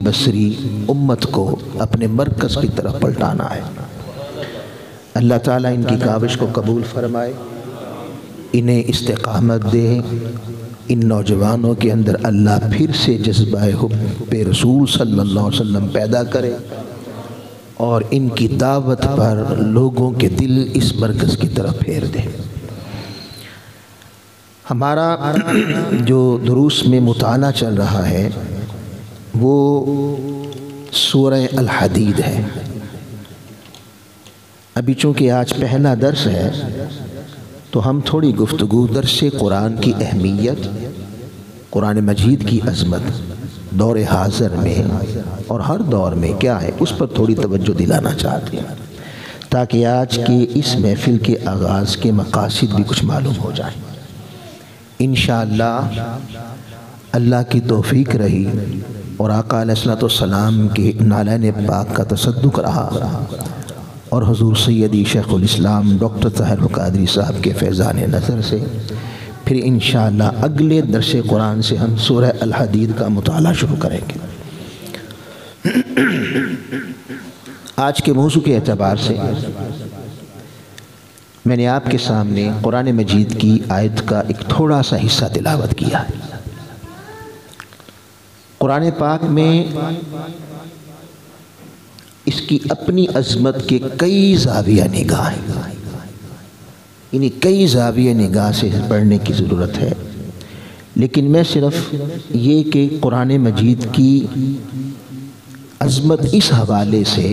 بصری امت کو اپنے مرکز کی طرف پلٹانا ہے۔ اللہ تعالیٰ ان کی کاوش کو قبول فرمائے، انہیں استقامت دے، ان نوجوانوں کے اندر اللہ پھر سے جذبہ حب رسول صلی اللہ علیہ وسلم پیدا کرے اور ان کی دعوت پر لوگوں کے دل اس مرکز کی طرف پھیر دے۔ ہمارا جو دروس میں مطالعہ چل رہا ہے وہ سورہ الحدید ہے۔ ابھی چونکہ آج پہلا درس ہے تو ہم تھوڑی گفتگو درس قرآن کی اہمیت، قرآن مجید کی عظمت دور حاضر میں اور ہر دور میں کیا ہے اس پر تھوڑی توجہ دلانا چاہتے ہیں، تاکہ آج کے اس محفل کے آغاز کے مقاصد بھی کچھ معلوم ہو جائیں۔ انشاءاللہ اللہ کی توفیق رہی اور آقا علیہ السلام کے نالین پاک کا تصدق رہا اور حضور سیدی شیخ الاسلام ڈاکٹر طاہر القادری صاحب کے فیضان نظر سے پھر انشاءاللہ اگلے درس قرآن سے ہم سورہ الحدید کا مطالعہ شروع کریں گے۔ آج کے موضوع کے اعتبار سے میں نے آپ کے سامنے قرآن مجید کی آیت کا ایک تھوڑا سا حصہ تلاوت کیا ہے۔ قرآن پاک میں اس کی اپنی عظمت کے کئی زاویہ نگاہ ہیں، یعنی کئی زاویہ نگاہ سے پڑھنے کی ضرورت ہے، لیکن میں صرف یہ کہ قرآن مجید کی عظمت اس حوالے سے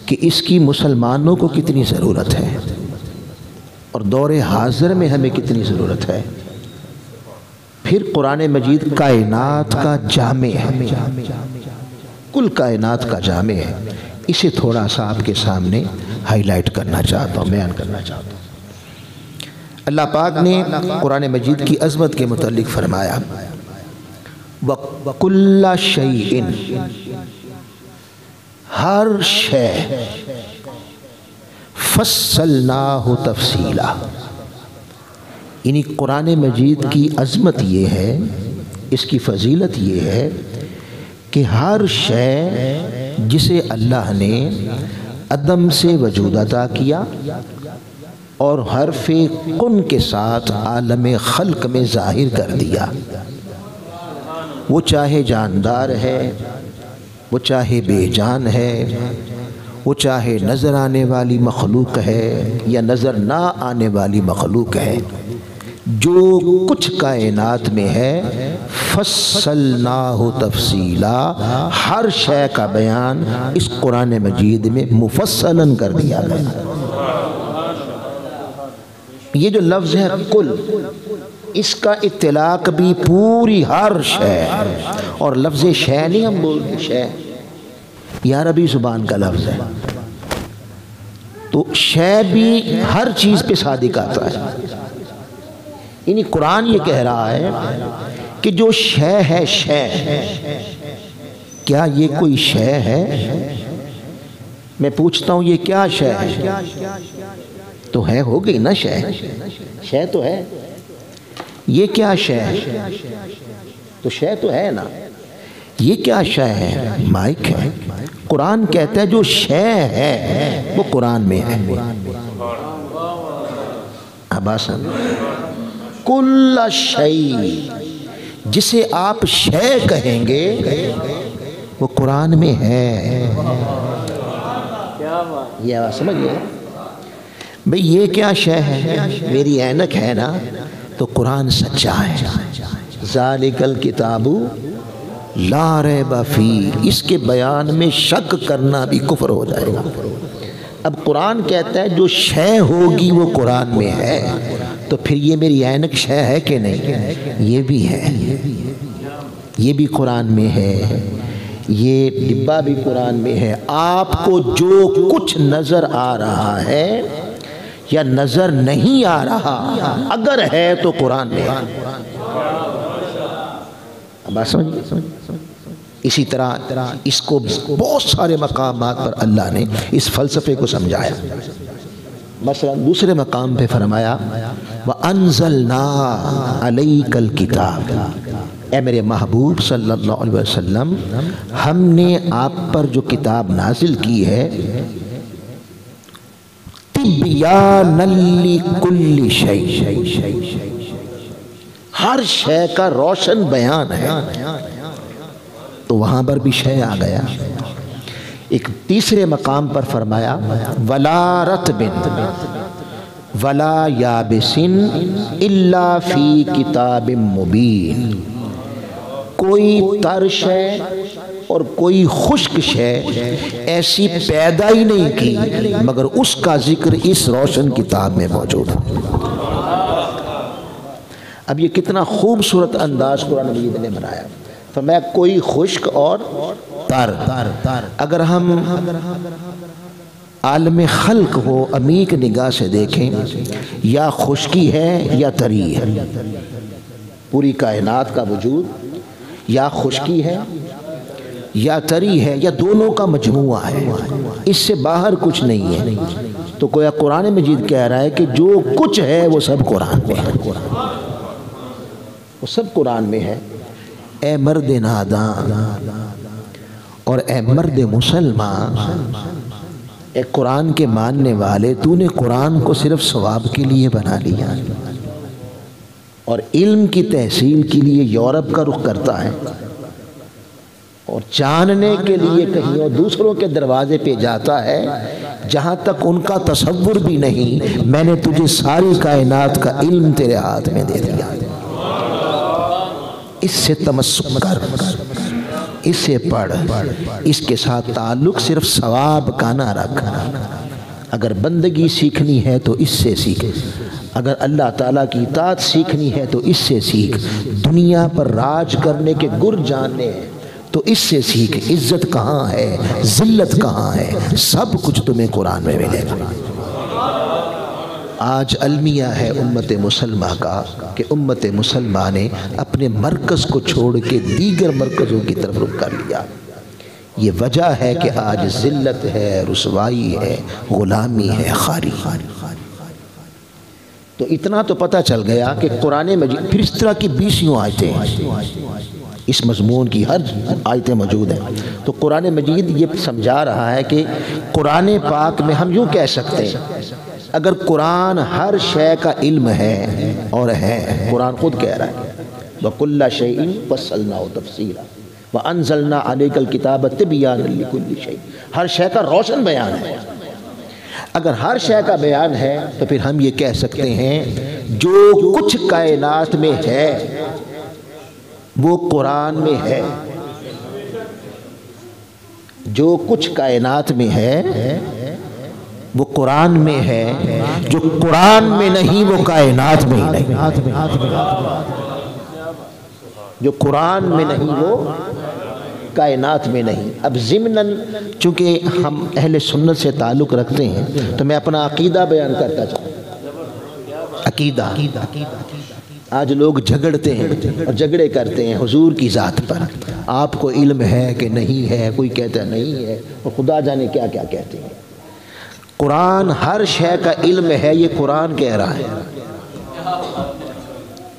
کہ اس کی مسلمانوں کو کتنی ضرورت ہے اور دور حاضر میں ہمیں کتنی ضرورت ہے، پھر قرآن مجید کائنات کا جامع ہے، کل کائنات کا جامع ہے، اسے تھوڑا سا آپ کے سامنے ہائی لائٹ کرنا چاہتا ہوں، بیان کرنا چاہتا ہوں۔ اللہ پاک نے قرآن مجید کی عظمت کے متعلق فرمایا وَكُلَّ شَيْءٍ، ہر شے فَصَّلْنَاهُ تَفْصِيلًا، یعنی قرآن مجید کی عظمت یہ ہے، اس کی فضیلت یہ ہے کہ ہر شے جسے اللہ نے عدم سے وجود عطا کیا اور حرف کن کے ساتھ عالم خلق میں ظاہر کر دیا، وہ چاہے جاندار ہے، وہ چاہے بے جان ہے، وہ چاہے نظر آنے والی مخلوق ہے یا نظر نہ آنے والی مخلوق ہے، جو کچھ کائنات میں ہے فصلناہ تفصیلا، ہر شے کا بیان اس قرآن مجید میں مفصلاً کر دیا گیا۔ یہ جو لفظ ہے کل، اس کا اطلاق بھی پوری ہر شے، اور لفظ شے نہیں ہم بولتے، شے یہ عربی زبان کا لفظ ہے، تو شے بھی ہر چیز پہ صادق آتا ہے، یعنی قرآن یہ کہہ رہا ہے کہ جو شے ہے، شے کیا یہ کوئی شے ہے؟ میں پوچھتا ہوں یہ کیا شے ہے؟ تو ہے، ہو گئی نا شے، شے تو ہے، یہ کیا شے ہے؟ تو شے تو ہے نا، یہ کیا شے ہے؟ مائک ہے۔ قرآن کہتا ہے جو شے ہے وہ قرآن میں ہے۔ اباسن کل شیء، جسے آپ شے کہیں گے وہ قرآن میں ہے۔ یہ آواز سمجھ گئے بھئی؟ یہ کیا شے ہے؟ میری اینک ہے نا، تو قرآن سچا ہے۔ ذالک الکتاب لا ریب فیہ، اس کے بیان میں شک کرنا بھی کفر ہو جائے گا۔ اب قرآن کہتا ہے جو شے ہوگی وہ قرآن میں ہے، تو پھر یہ میری اینک شے ہے کہ نہیں؟ یہ بھی ہے، یہ بھی قرآن میں ہے، یہ ڈبہ بھی قرآن میں ہے۔ آپ کو جو کچھ نظر آ رہا ہے یا نظر نہیں آ رہا، اگر ہے تو قرآن میں ہے۔ بات سمجھ؟ اسی طرح اس کو بہت سارے مقامات پر اللہ نے اس فلسفے کو سمجھایا۔ مثلا دوسرے مقام پہ فرمایا وَأَنزَلْنَا عَلَيْكَ الْكِتَابَ، اے میرے محبوب صلی اللہ علیہ وسلم، ہم نے آپ پر جو کتاب نازل کی ہے تبیانا لکل شیء، ہر شے کا روشن بیان ہے. تو وہاں پر بھی شے آ گیا. ایک تیسرے مقام پر فرمایا ولا رطب ولا یابس الا فی کتاب مبین، کوئی تر شے اور کوئی خشک شے ایسی پیدا ہی نہیں کی مگر اس کا ذکر اس روشن کتاب میں موجود ہے. اب یہ کتنا خوبصورت انداز قرآن مجید نے بنایا. فرمایا کوئی خشک اور تر. اگر ہم عالم خلق کو عمیق نگاہ سے دیکھیں، یا خشکی ہے یا تری ہے. پوری کائنات کا وجود یا خشکی ہے یا تری ہے یا دونوں کا مجموعہ ہے، اس سے باہر کچھ نہیں ہے. تو گویا قرآن مجید کہہ رہا ہے کہ جو کچھ ہے وہ سب قرآن میں ہے، وہ سب قرآن میں ہے. اے مرد ناداں اور اے مرد مسلمان، اے قرآن کے ماننے والے، تو نے قرآن کو صرف ثواب کے لیے بنا لیا اور علم کی تحصیل کے لیے یورپ کا رخ کرتا ہے اور جاننے کے لیے کہیں اور دوسروں کے دروازے پہ جاتا ہے جہاں تک ان کا تصور بھی نہیں. میں نے تجھے ساری کائنات کا علم تیرے ہاتھ میں دے دیا، اس سے تمسک کر، اس سے پڑھ، اس کے ساتھ تعلق صرف ثواب کا نہ رکھ. اگر بندگی سیکھنی ہے تو اس سے سیکھ، اگر اللہ تعالیٰ کی اطاعت سیکھنی ہے تو اس سے سیکھ، دنیا پر راج کرنے کے گر جاننے ہیں تو اس سے سیکھ. عزت کہاں ہے، ذلت کہاں ہے، سب کچھ تمہیں قرآن میں ملے گا. آج المیہ ہے امت مسلمہ کا کہ امت مسلمہ نے اپنے مرکز کو چھوڑ کے دیگر مرکزوں کی طرف رخ کر لیا. یہ وجہ ہے کہ آج ذلت ہے، رسوائی ہے، غلامی ہے، خاری. تو اتنا تو پتہ چل گیا کہ قرآن مجید، پھر اس طرح کی 20 آیتیں اس مضمون کی ہر آیتیں موجود ہیں. تو قرآن مجید یہ سمجھا رہا ہے کہ قرآن پاک میں ہم یوں کہہ سکتے ہیں اگر قرآن ہر شے کا علم ہے اور ہے، قرآن خود کہہ رہا ہے وَكُلَّ شَيْءٍ فَصَّلْنَاهُ تَفْصِيلًا وَأَنزَلْنَا عَلَيْكَ الْكِتَابَ تِبْيَانًا لِكُلِّ شَيْءٍ. ہر شے کا روشن بیان ہے. اگر ہر شے کا بیان ہے تو پھر ہم یہ کہہ سکتے ہیں جو کچھ کائنات میں ہے وہ قرآن میں ہے. جو کچھ کائنات میں ہے وہ قرآن میں ہے، جو قرآن میں نہیں وہ کائنات میں ہی نہیں. جو قرآن میں نہیں وہ کائنات میں نہیں. اب ضمناً چونکہ ہم اہل سنت سے تعلق رکھتے ہیں تو میں اپنا عقیدہ بیان کرتا چاہوں. عقیدہ آج لوگ جھگڑتے ہیں اور جھگڑے کرتے ہیں حضور کی ذات پر. آپ کو علم ہے کہ نہیں ہے، کوئی کہتا نہیں ہے اور خدا جانے کیا کیا کہتے ہیں. قرآن ہر شے کا علم ہے، یہ قرآن کہہ رہا ہے.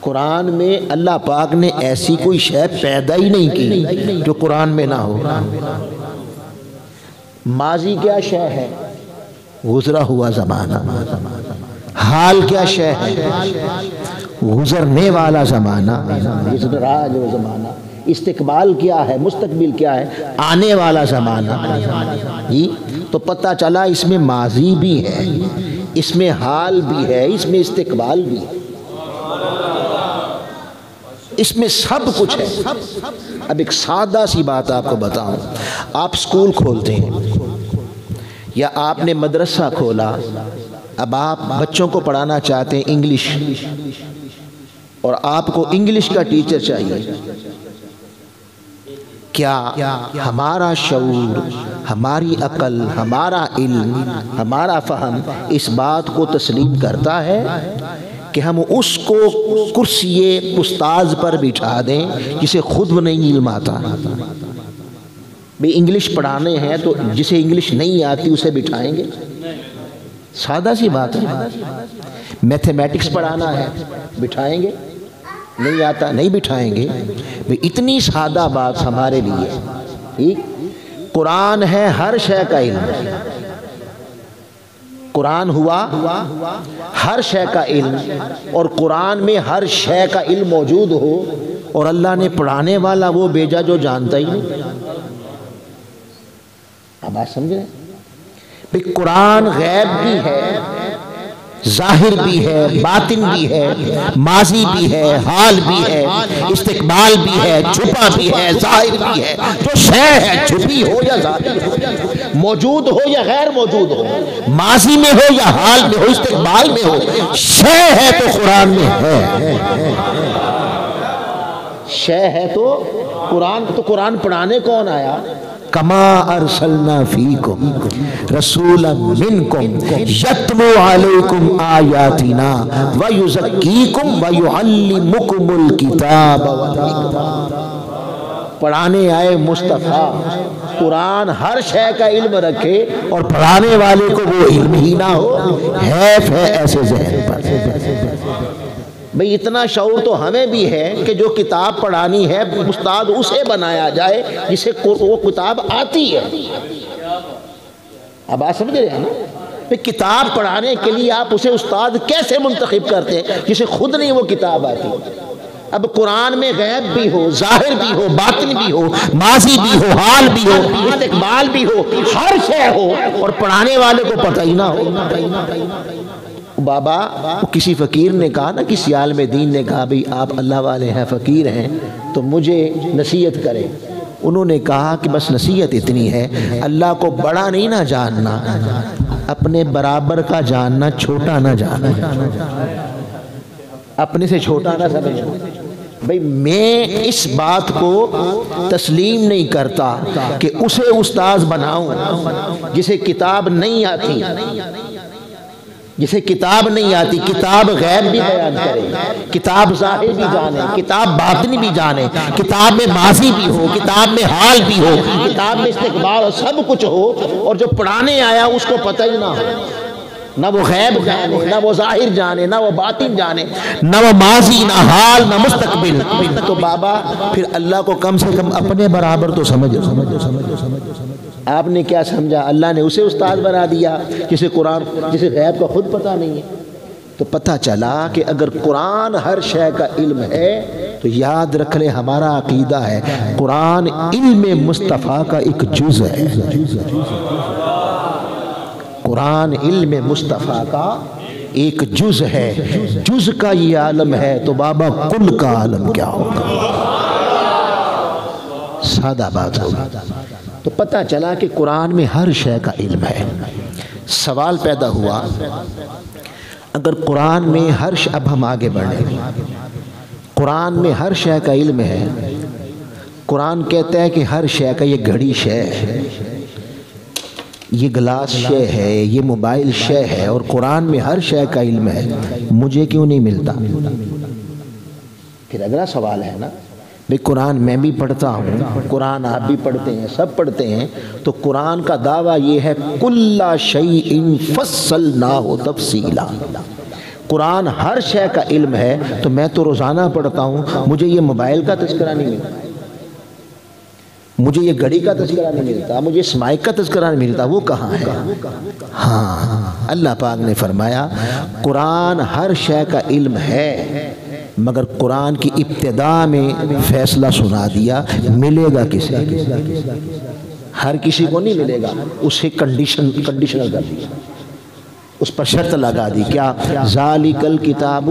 قرآن میں اللہ پاک نے ایسی کوئی شے پیدا ہی نہیں کی جو قرآن میں نہ ہو. ماضی کیا شے ہے؟ گزرا ہوا زمانہ. حال کیا شے ہے؟ گزرنے والا زمانہ، گزر رہا جو زمانہ. استقبال کیا ہے؟ مستقبل کیا ہے؟ آنے والا زمانہ. جی تو پتہ چلا اس میں ماضی بھی ہے، اس میں حال بھی ہے، اس میں استقبال بھی ہے، اس میں سب کچھ ہے. اب ایک سادہ سی بات آپ کو بتاؤں. آپ سکول کھولتے ہیں یا آپ نے مدرسہ کھولا، اب آپ بچوں کو پڑھانا چاہتے ہیں انگلش اور آپ کو انگلش کا ٹیچر چاہیے. کیا ہمارا شعور، ہماری عقل، ہمارا علم، ہمارا فہم اس بات کو تسلیم کرتا ہے کہ ہم اس کو کرسی استاذ پر بٹھا دیں جسے خود نہیں علم آتا؟ بھی انگلش پڑھانے ہیں تو جسے انگلش نہیں آتی اسے بٹھائیں گے؟ سادہ سی بات ہے. میتھمیٹکس پڑھانا ہے بٹھائیں گے؟ نہیں آتا نہیں بٹھائیں گے. اتنی سادہ بات ہمارے لیے. ٹھیک، قرآن ہے ہر شے کا علم. قرآن ہوا ہر شے کا علم، اور قرآن میں ہر شے کا علم موجود ہو، اور اللہ نے پڑھانے والا وہ بھیجا جو جانتا ہی نہیں. اب بات سمجھیں؟ بھئی قرآن غیب بھی ہے، ظاہر بھی ہے، باطن بھی ہے، ماضی بھی ہے، حال بھی ہے، استقبال بھی ہے، چھپا بھی ہے، ظاہر بھی ہے. جو شے ہے چھپی ہو یا ظاہر ہو، موجود ہو یا غیر موجود ہو، ماضی میں ہو یا حال میں ہو، استقبال میں ہو، شے ہے تو قرآن میں ہے. شے ہے تو قرآن پڑھانے کون آیا؟ کما ارسلنا فیکم رسولا منکم یتلو علیکم آیاتنا ویزکیکم ویعلمکم الکتاب والحکمہ. پڑھانے آئے مصطفیٰ. قرآن ہر شے کا علم رکھے اور پڑھانے والے کو وہ علم ہی نہ ہو. حیف ہے ایسے ذہن پر. بھئی اتنا شعور تو ہمیں بھی ہے کہ جو کتاب پڑھانی ہے استاد اسے بنایا جائے جسے وہ کتاب آتی ہے. اب آپ سمجھ رہے ہیں نا؟ کتاب پڑھانے کے لیے آپ اسے استاد کیسے منتخب کرتے ہیں جسے خود نہیں وہ کتاب آتی. اب قرآن میں غیب بھی ہو، ظاہر بھی ہو، باطن بھی ہو، ماضی بھی ہو، حال بھی ہو، استقبال بھی ہو، ہر شے ہو، اور پڑھانے والے کو پتہ ہی نہ ہو. بابا کسی فقیر نے کہا نا، کسی عالم دین نے کہا بھئی آپ اللہ والے ہیں، فقیر ہیں، تو مجھے نصیحت کریں. انہوں نے کہا کہ بس نصیحت اتنی ہے، اللہ کو بڑا نہیں نہ جاننا، اپنے برابر کا جاننا، چھوٹا نہ جاننا، اپنے سے چھوٹا نہ سمجھنا. بھئی میں اس بات کو تسلیم نہیں کرتا کہ اسے استاذ بناؤں جسے کتاب نہیں آتی، جسے کتاب نہیں آتی. کتاب غیب بھی بیان کرے، کتاب ظاہر بھی جانے، کتاب باطن بھی جانے، کتاب میں ماضی بھی ہو، کتاب میں حال بھی ہو، کتاب میں استقبال سب کچھ ہو، اور جو پڑھانے آیا اس کو پتہ ہی نہ ہو. نہ وہ غیب جانے، نہ وہ ظاہر جانے، نہ وہ باطن جانے، نہ وہ ماضی، نہ حال، نہ مستقبل. تو بابا پھر اللہ کو کم سے کم اپنے برابر تو سمجھو. آپ نے کیا سمجھا؟ اللہ نے اسے استاد بنا دیا جسے غیب کا خود پتہ نہیں ہے. تو پتہ چلا کہ اگر قرآن ہر شے کا علم ہے تو یاد رکھ لے ہمارا عقیدہ ہے قرآن علم مصطفیٰ کا ایک جز ہے. قرآن علم مصطفیٰ کا ایک جز ہے. جز کا یہ عالم ہے تو بابا کل کا عالم کیا ہوگا؟ سادہ بات ہوگی. تو پتہ چلا کہ قرآن میں ہر شے کا علم ہے. سوال پیدا ہوا اگر قرآن میں اب ہم آگے بڑھیں، قرآن میں ہر شے کا علم ہے. قرآن کہتا ہے کہ ہر شے کا، یہ گھڑی شے ہے، یہ گلاس شے ہے، یہ موبائل شے ہے، اور قرآن میں ہر شے کا علم ہے. مجھے کیوں نہیں ملتا؟ پھر اگلا سوال ہے نا، بھئی قرآن میں بھی پڑھتا ہوں، قرآن آپ بھی پڑھتے ہیں، سب پڑھتے ہیں، تو قرآن کا دعویٰ یہ ہے کُلَّ شَیْءٍ فَصَّلْنَاهُ تَفْصِیلًا. قرآن ہر شے کا علم ہے. تو میں تو روزانہ پڑھتا ہوں، مجھے یہ موبائل کا تذکرہ نہیں ملتا، مجھے یہ گھڑی کا تذکرہ نہیں ملتا، مجھے اس مائک کا تذکرہ نہیں ملتا. وہ کہاں ہے؟ ہاں، اللہ پاک نے فرمایا قرآن ہر شے کا علم ہے، مگر قرآن کی ابتدا میں فیصلہ سنا دیا ملے گا کسے؟ ہر کسی کو نہیں ملے گا. اسے کنڈیشنل کر دیا، اس پر شرط لگا دی. کیا؟ ذالک الکتاب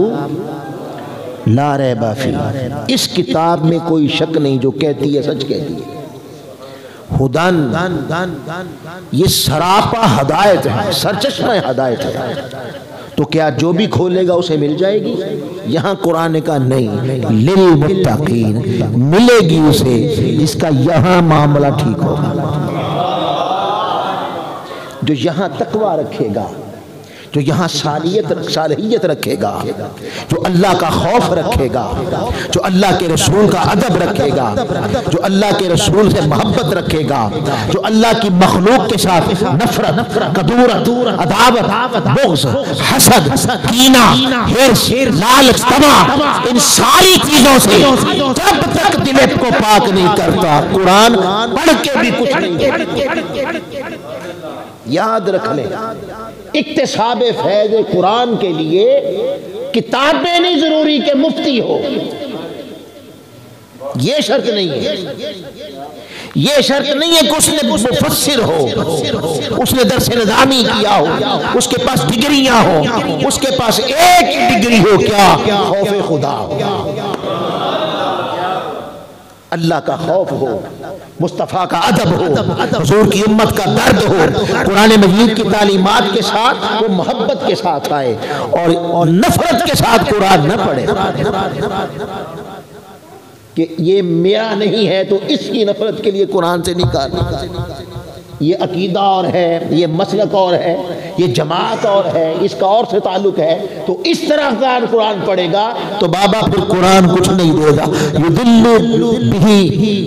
لا ریب فیہ، اس کتاب میں کوئی شک نہیں، جو کہتی ہے سچ کہتی ہے. ہدن، یہ سراپا ہدایت ہے، سرچشمہ ہدایت ہے. تو کیا جو بھی کھولے گا اسے مل جائے گی؟ یہاں قرآن کا نہیں، للمتقین، ملے گی اسے جس کا یہاں معاملہ ٹھیک ہوگا، جو یہاں تقوی رکھے گا، جو یہاں صالحیت رکھے گا، جو اللہ کا خوف رکھے گا، جو اللہ کے رسول کا ادب رکھے گا، جو اللہ کے رسول سے محبت رکھے گا، جو اللہ کی مخلوق کے ساتھ نفرت، کدورت، عداوت، بغض، حسد، کینہ، حرص، لالچ، طمع، ان ساری چیزوں سے جب تک دل کو پاک نہیں کرتا قرآن پڑھ کے بھی کچھ نہیں۔ یاد رکھ لیں، اکتساب فیض قرآن کے لیے کتابیں نہیں ضروری کہ مفتی ہو، یہ شرط نہیں ہے، یہ شرط نہیں ہے کہ اس نے مفسر ہو، اس نے درس نظامی کیا ہو، اس کے پاس ڈگریاں ہو، اس کے پاس ایک ڈگری ہو، کیا خوف خدا ہو، اللہ کا خوف ہو، مصطفیٰ کا ادب ہو، حضور کی امت کا درد ہو، قرآن مجید کی تعلیمات کے ساتھ وہ محبت کے ساتھ آئے اور نفرت کے ساتھ قرآن نہ پڑھے کہ یہ میرا نہیں ہے تو اس کی نفرت کے لیے قرآن سے نکالنا، یہ عقیدہ اور ہے، یہ مسلک اور ہے، یہ جماعت اور ہے، اس کا اور سے تعلق ہے، تو اس طرح کا قرآن پڑھے گا تو بابا پھر قرآن کچھ نہیں دے گا۔ یضل بہ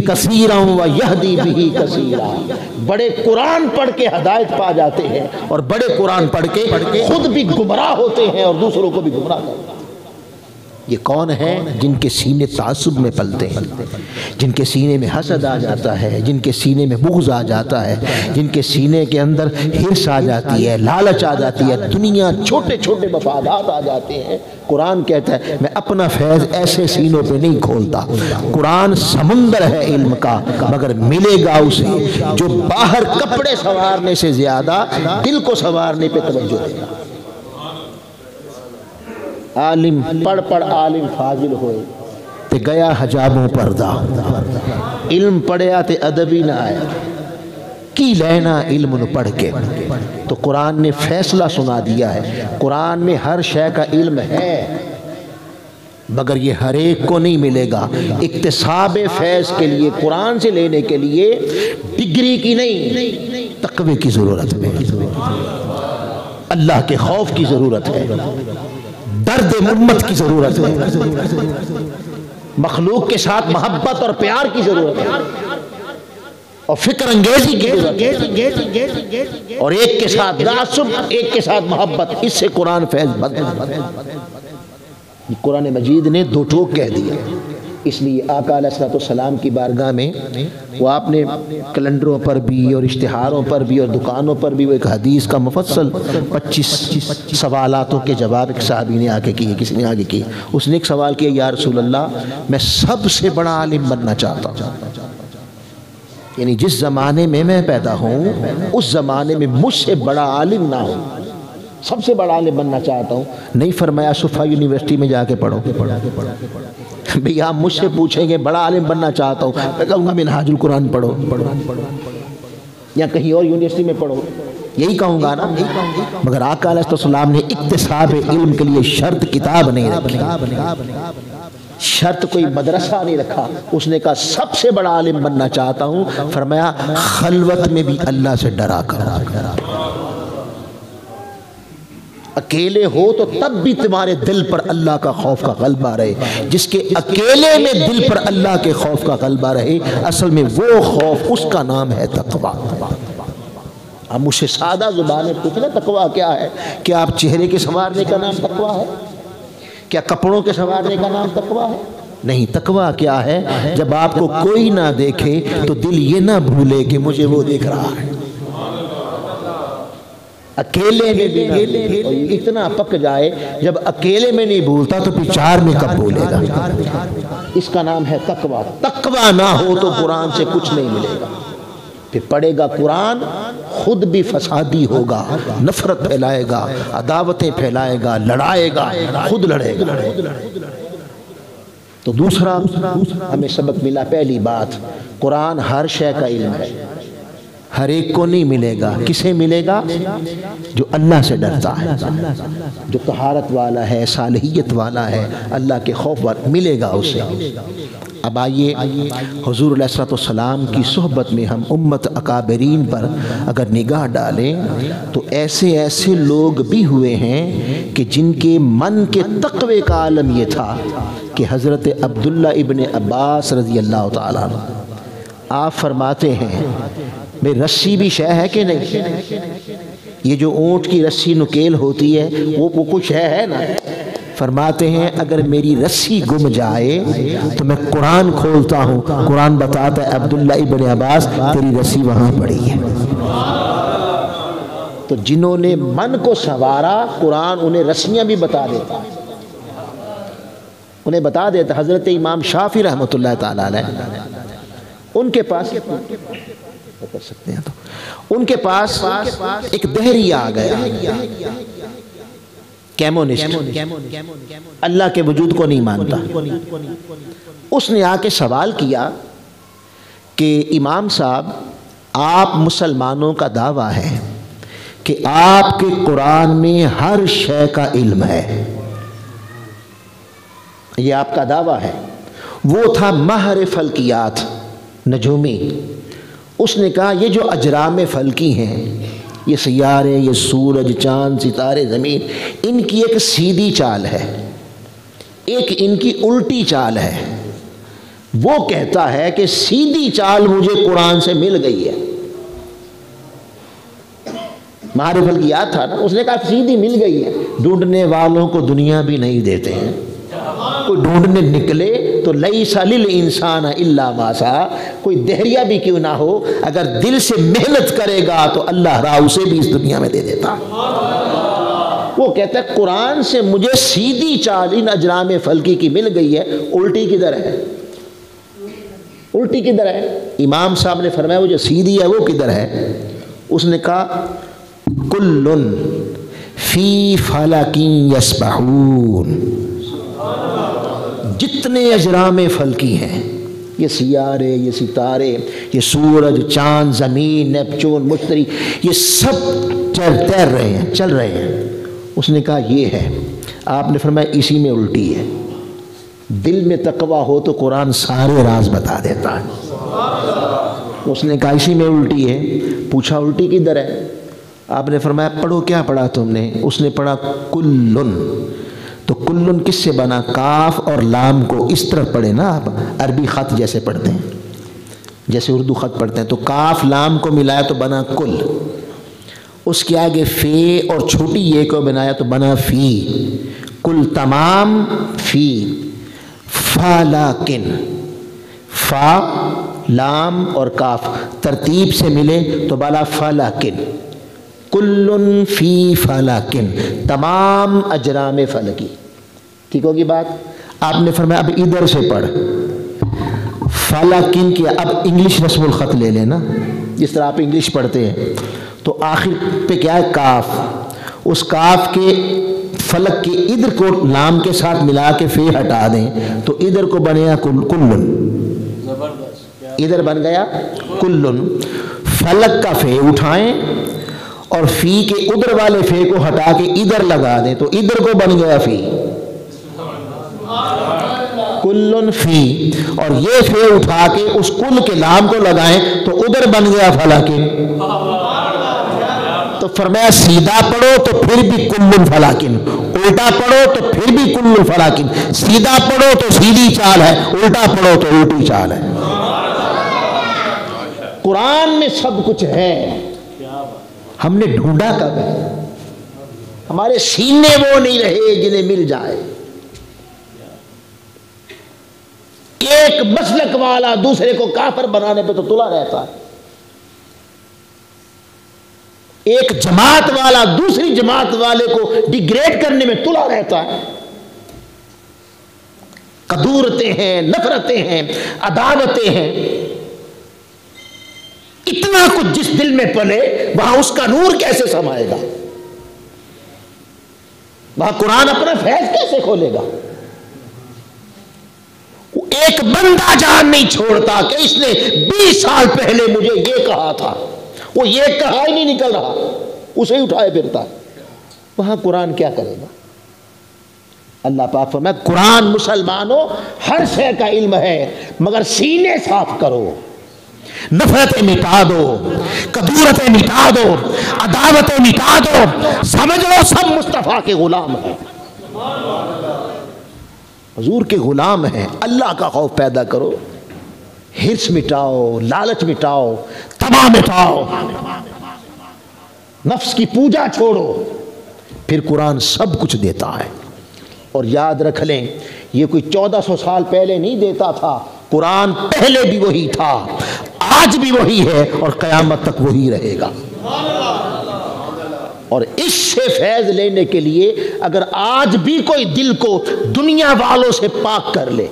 کثیرا ویہدی بہ کثیرا، بڑے قرآن پڑھ کے ہدایت پا جاتے ہیں اور بڑے قرآن پڑھ کے خود بھی گمراہ ہوتے ہیں اور دوسروں کو بھی گمراہ کرتے ہیں۔ یہ کون ہیں؟ جن کے سینے تعصب میں پلتے ہیں، جن کے سینے میں حسد آ جاتا ہے، جن کے سینے میں بغض آ جاتا ہے، جن کے سینے کے اندر حرص آ جاتی ہے، لالچ آ جاتی ہے، دنیا چھوٹے چھوٹے مفادات آ جاتے ہیں۔ قرآن کہتا ہے میں اپنا فیض ایسے سینوں پہ نہیں کھولتا، قرآن سمندر ہے علم کا، مگر ملے گا اسے جو باہر کپڑے سنوارنے سے زیادہ دل کو سنوارنے پہ توجہ دے گا۔ عالم پڑھ عالم فاضل ہوئے تے گیا حجابوں پردہ، علم پڑھیا تے ادبی نہ آیا، کی لینا علم نو پڑھ کے۔ تو قرآن نے فیصلہ سنا دیا ہے، قرآن میں ہر شے کا علم ہے مگر یہ ہر ایک کو نہیں ملے گا۔ اکتساب فیض کے لیے، قرآن سے لینے کے لیے ڈگری کی نہیں، تقوی کی ضرورت ہے، اللہ کے خوف کی ضرورت ہے، درد امت کی ضرورت ہے، مخلوق کے ساتھ محبت اور پیار کی ضرورت ہے، اور فکر انگیزی کی ضرورت ہے، اور ایک کے ساتھ تعصب، ایک کے ساتھ محبت، اس سے قرآن فیض بدل۔ قرآن مجید نے دو ٹوک کہہ دیا، اس لیے آقا علیہ السلام کی بارگاہ میں وہ آپ نے کیلنڈروں پر بھی اور اشتہاروں پر بھی اور دکانوں پر بھی وہ ایک حدیث کا مفصل 25 سوالاتوں کے جواب ایک صحابی نے آگے کیے، کسی نے آگے کیے۔ اس نے ایک سوال کیا، یا رسول اللہ میں سب سے بڑا عالم بننا چاہتا ہوں، یعنی جس زمانے میں میں پیدا ہوں اس زمانے میں مجھ سے بڑا عالم نہ ہو، سب سے بڑا عالم بننا چاہتا ہوں۔ نہیں فرمایا صفا یونیورسٹی میں جا کے پڑھو، بھئی آپ مجھ سے پوچھیں گے بڑا عالم بننا چاہتا ہوں، میں کہوں گا منہاج القرآن پڑھو یا کہیں اور یونیورسٹی میں پڑھو، یہی کہوں گا نا۔ مگر آقا علیہ السلام نے اکتساب علم کے لیے شرط کتاب نہیں رکھی، شرط کوئی مدرسہ نہیں رکھا، اس نے کہا سب سے بڑا عالم بننا چاہتا ہوں، فرمایا خلوت میں بھی اللہ سے ڈرا کر، اکیلے ہو تو تب بھی تمہارے دل پر اللہ کا خوف کا غلبہ رہے۔ جس کے اکیلے میں دل پر اللہ کے خوف کا غلبہ رہے، اصل میں وہ خوف اس کا نام ہے تقویٰ۔ اب مجھ سے سادہ زبان میں پوچھنا تقویٰ کیا ہے؟ کیا آپ چہرے کے سنوارنے کا نام تقویٰ ہے؟ کیا کپڑوں کے سنوارنے کا نام تقویٰ ہے؟ نہیں، تقویٰ کیا ہے؟ جب آپ کو کوئی نہ دیکھے تو دل یہ نہ بھولے کہ مجھے وہ دیکھ رہا ہے، اکیلے میں بھی اتنا پک جائے، جب اکیلے میں نہیں بھولتا تو پھر چار میں کب بھولے گا؟ اس کا نام ہے تقویٰ۔ تقویٰ نہ ہو تو قرآن سے کچھ نہیں ملے گا، پھر پڑھے گا قرآن خود بھی فسادی ہوگا، نفرت پھیلائے گا، عداوتیں پھیلائے گا، لڑائے گا، خود لڑے گا۔ تو دوسرا ہمیں سبق ملا، پہلی بات قرآن ہر شے کا علم ہے، ہر ایک کو نہیں ملے گا. کسے ملے گا؟ جو اللہ سے ڈرتا ہے، جو طہارت والا ہے، صالحیت والا ہے، اللہ کے خوف والا، ملے گا اسے. اب آئیے حضور علیہ الصلوۃ والسلام کی صحبت میں ہم امت اکابرین پر اگر نگاہ ڈالیں تو ایسے ایسے لوگ بھی ہوئے ہیں کہ جن کے من کے تقوی کا عالم یہ تھا کہ حضرت عبداللہ ابن عباس رضی اللہ تعالیٰ عنہ آپ فرماتے ہیں میں رسی بھی شے ہے کہ نہیں؟ یہ جو اونٹ کی رسی نکیل ہوتی ہے وہ کچھ ہے نا. فرماتے ہیں اگر میری رسی گم جائے تو میں قرآن کھولتا ہوں، قرآن بتاتا ہے عبداللہ ابن عباس تیری رسی وہاں پڑی ہے. تو جنہوں نے من کو سنوارا قرآن انہیں رسیاں بھی بتا دیتا ہے، انہیں بتا دیتا. حضرت امام شافعی رحمۃ اللہ تعالیٰ علیہ ان کے پاس کر سکتے ہیں تو ان کے پاس ایک دہری آ گیا، کیمونسٹ، اللہ کے وجود کو نہیں مانتا. اس نے آ کے سوال کیا کہ امام صاحب آپ مسلمانوں کا دعویٰ ہے کہ آپ کے قرآن میں ہر شے کا علم ہے، یہ آپ کا دعویٰ ہے. وہ تھا ماہر فلکیات، نجومی. اس نے کہا یہ جو اجرام فلکی ہیں، یہ سیارے، یہ سورج، چاند، ستارے، زمین، ان کی ایک سیدھی چال ہے، ایک ان کی الٹی چال ہے. وہ کہتا ہے کہ سیدھی چال مجھے قرآن سے مل گئی ہے. ماہر فلکیات تھا نا، اس نے کہا سیدھی مل گئی ہے. ڈھونڈنے والوں کو دنیا بھی نہیں دیتے ہیں. کوئی ڈھونڈنے نکلے تو لیس للانسان الا ما سعی، کوئی دہریہ بھی کیوں نہ ہو اگر دل سے محنت کرے گا تو اللہ راہ اسے بھی اس دنیا میں دے دیتا. وہ کہتا ہے قرآن سے مجھے سیدھی چال ان اجرام فلکی کی مل گئی ہے، الٹی کدھر ہے؟ الٹی کدھر ہے؟ امام صاحب نے فرمایا وہ جو سیدھی ہے وہ کدھر ہے؟ اس نے کہا کل فی فلک یسبحون، جتنے اجرام فلکی ہیں، یہ سیارے، یہ ستارے، یہ سورج، چاند، زمین، نیپچون، مشتری، یہ سب تیر رہے ہیں، چل رہے ہیں. اس نے کہا یہ ہے. آپ نے فرمایا اسی میں الٹی ہے. دل میں تقویٰ ہو تو قرآن سارے راز بتا دیتا ہے. اس نے کہا اسی میں الٹی ہے. پوچھا الٹی کدھر ہے؟ آپ نے فرمایا پڑھو. کیا پڑھا تم نے؟ اس نے پڑھا کلن. تو کلن کس سے بنا؟ کاف اور لام کو اس طرح پڑھے نا آپ، عربی خط جیسے پڑھتے ہیں، جیسے اردو خط پڑھتے ہیں، تو کاف لام کو ملایا تو بنا کل. اس کے آگے فے اور چھوٹی یہ کو بنایا تو بنا فی. کل تمام فی. فالاکن، فا لام اور کاف ترتیب سے ملے تو بنا فالاکن. کلن فی فلکن، تمام اجرام فلکی. ٹھیک ہوگی بات؟ آپ نے فرمایا اب ادھر سے پڑھ فلکن کیا. اب انگلش رسم الخط لے لینا، جس طرح آپ انگلش پڑھتے ہیں تو آخر پہ کیا ہے؟ کاف. اس کاف کے فلک کے ادھر کو لام کے ساتھ ملا کے فے ہٹا دیں تو ادھر کو بنیا کلن. ادھر بن گیا کلن. فلک کا فے اٹھائیں اور فی کے ادھر والے فے کو ہٹا کے ادھر لگا دیں تو ادھر کو بن گیا فی. کلن فی. اور یہ فے اٹھا کے اس کل کے لام کو لگائیں تو ادھر بن گیا فلاکن. تو فرمایا سیدھا پڑھو تو پھر بھی کلن فلاکن، الٹا پڑھو تو پھر بھی کلن فلاکن. سیدھا پڑھو تو سیدھی چال ہے، الٹا پڑھو تو الٹی چال ہے. قرآن میں سب کچھ ہے. ہم نے ڈھونڈا کب ہے؟ ہمارے سینے وہ نہیں رہے جنہیں مل جائے. ایک مسلک والا دوسرے کو کافر بنانے پہ تو تلا رہتا ہے. ایک جماعت والا دوسری جماعت والے کو ڈیگریڈ کرنے میں تلا رہتا ہے. قدورتیں ہیں، نفرتیں ہیں، عداوتیں ہیں. اتنا کچھ جس دل میں پلے وہاں اس کا نور کیسے سمائے گا؟ وہاں قرآن اپنا فیض کیسے کھولے گا؟ ایک بندہ جان نہیں چھوڑتا کہ اس نے 20 سال پہلے مجھے یہ کہا تھا. وہ یہ کہا ہی نہیں نکل رہا، اسے ہی اٹھائے پھرتا ہے، وہاں قرآن کیا کرے گا؟ اللہ پاک فرمایا قرآن مسلمانوں ہر شے کا علم ہے، مگر سینے صاف کرو، نفرتیں مٹا دو، کدورتیں مٹا دو، عداوتیں مٹا دو، سمجھ لو سب مصطفیٰ کے غلام ہیں، حضور کے غلام ہیں۔ اللہ کا خوف پیدا کرو، حرص مٹاؤ، لالچ مٹاؤ، تما مٹاؤ، نفس کی پوجا چھوڑو، پھر قرآن سب کچھ دیتا ہے۔ اور یاد رکھ لیں یہ کوئی 1400 سال پہلے نہیں دیتا تھا، قرآن پہلے بھی وہی تھا، آج بھی وہی ہے اور قیامت تک وہی رہے گا۔ اور اس سے فیض لینے کے لیے اگر آج بھی کوئی دل کو دنیا والوں سے پاک کر لے،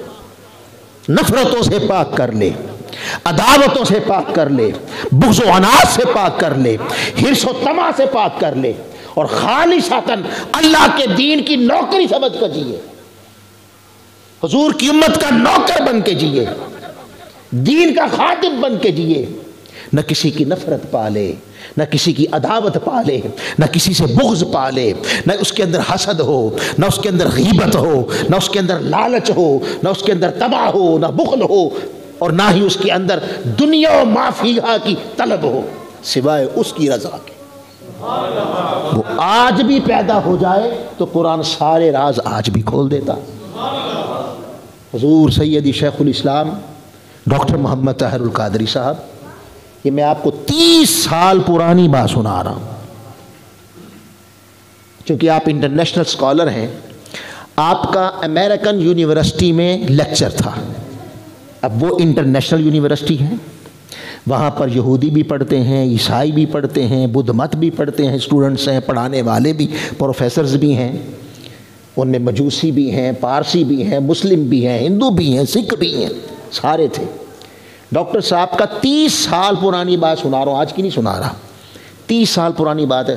نفرتوں سے پاک کر لے، عداوتوں سے پاک کر لے، بغض و عناد سے پاک کر لے، حرص و طمع سے پاک کر لے، اور خالصتاً اللہ کے دین کی نوکری سمجھ کر جیے، حضور کی امت کا نوکر بن کے جیے، دین کا خادم بن کے جیے، نہ کسی کی نفرت پالے، نہ کسی کی عداوت پالے، نہ کسی سے بغض پالے، نہ اس کے اندر حسد ہو، نہ اس کے اندر غیبت ہو، نہ اس کے اندر لالچ ہو، نہ اس کے اندر تباہ ہو، نہ بخل ہو، اور نہ ہی اس کے اندر دنیا و ما فیہا کی طلب ہو سوائے اس کی رضا کے۔ وہ آج بھی پیدا ہو جائے تو قرآن سارے راز آج بھی کھول دیتا۔ حضور سیدی شیخ الاسلام ڈاکٹر محمد طاہر القادری صاحب، یہ میں آپ کو 30 سال پرانی بات سنا رہا ہوں، چونکہ آپ انٹرنیشنل اسکالر ہیں، آپ کا امریکن یونیورسٹی میں لیکچر تھا، اب وہ انٹرنیشنل یونیورسٹی ہے، وہاں پر یہودی بھی پڑھتے ہیں، عیسائی بھی پڑھتے ہیں، بدھ مت بھی پڑھتے ہیں، اسٹوڈنٹس ہیں، پڑھانے والے بھی، پروفیسرز بھی ہیں، ان میں مجوسی بھی ہیں، پارسی بھی ہیں، مسلم بھی ہیں، ہندو بھی ہیں، سکھ بھی ہیں، سارے تھے۔ ڈاکٹر صاحب کا 30 سال پرانی بات سنا رہا ہوں، آج کی نہیں سنا رہا، 30 سال پرانی بات ہے۔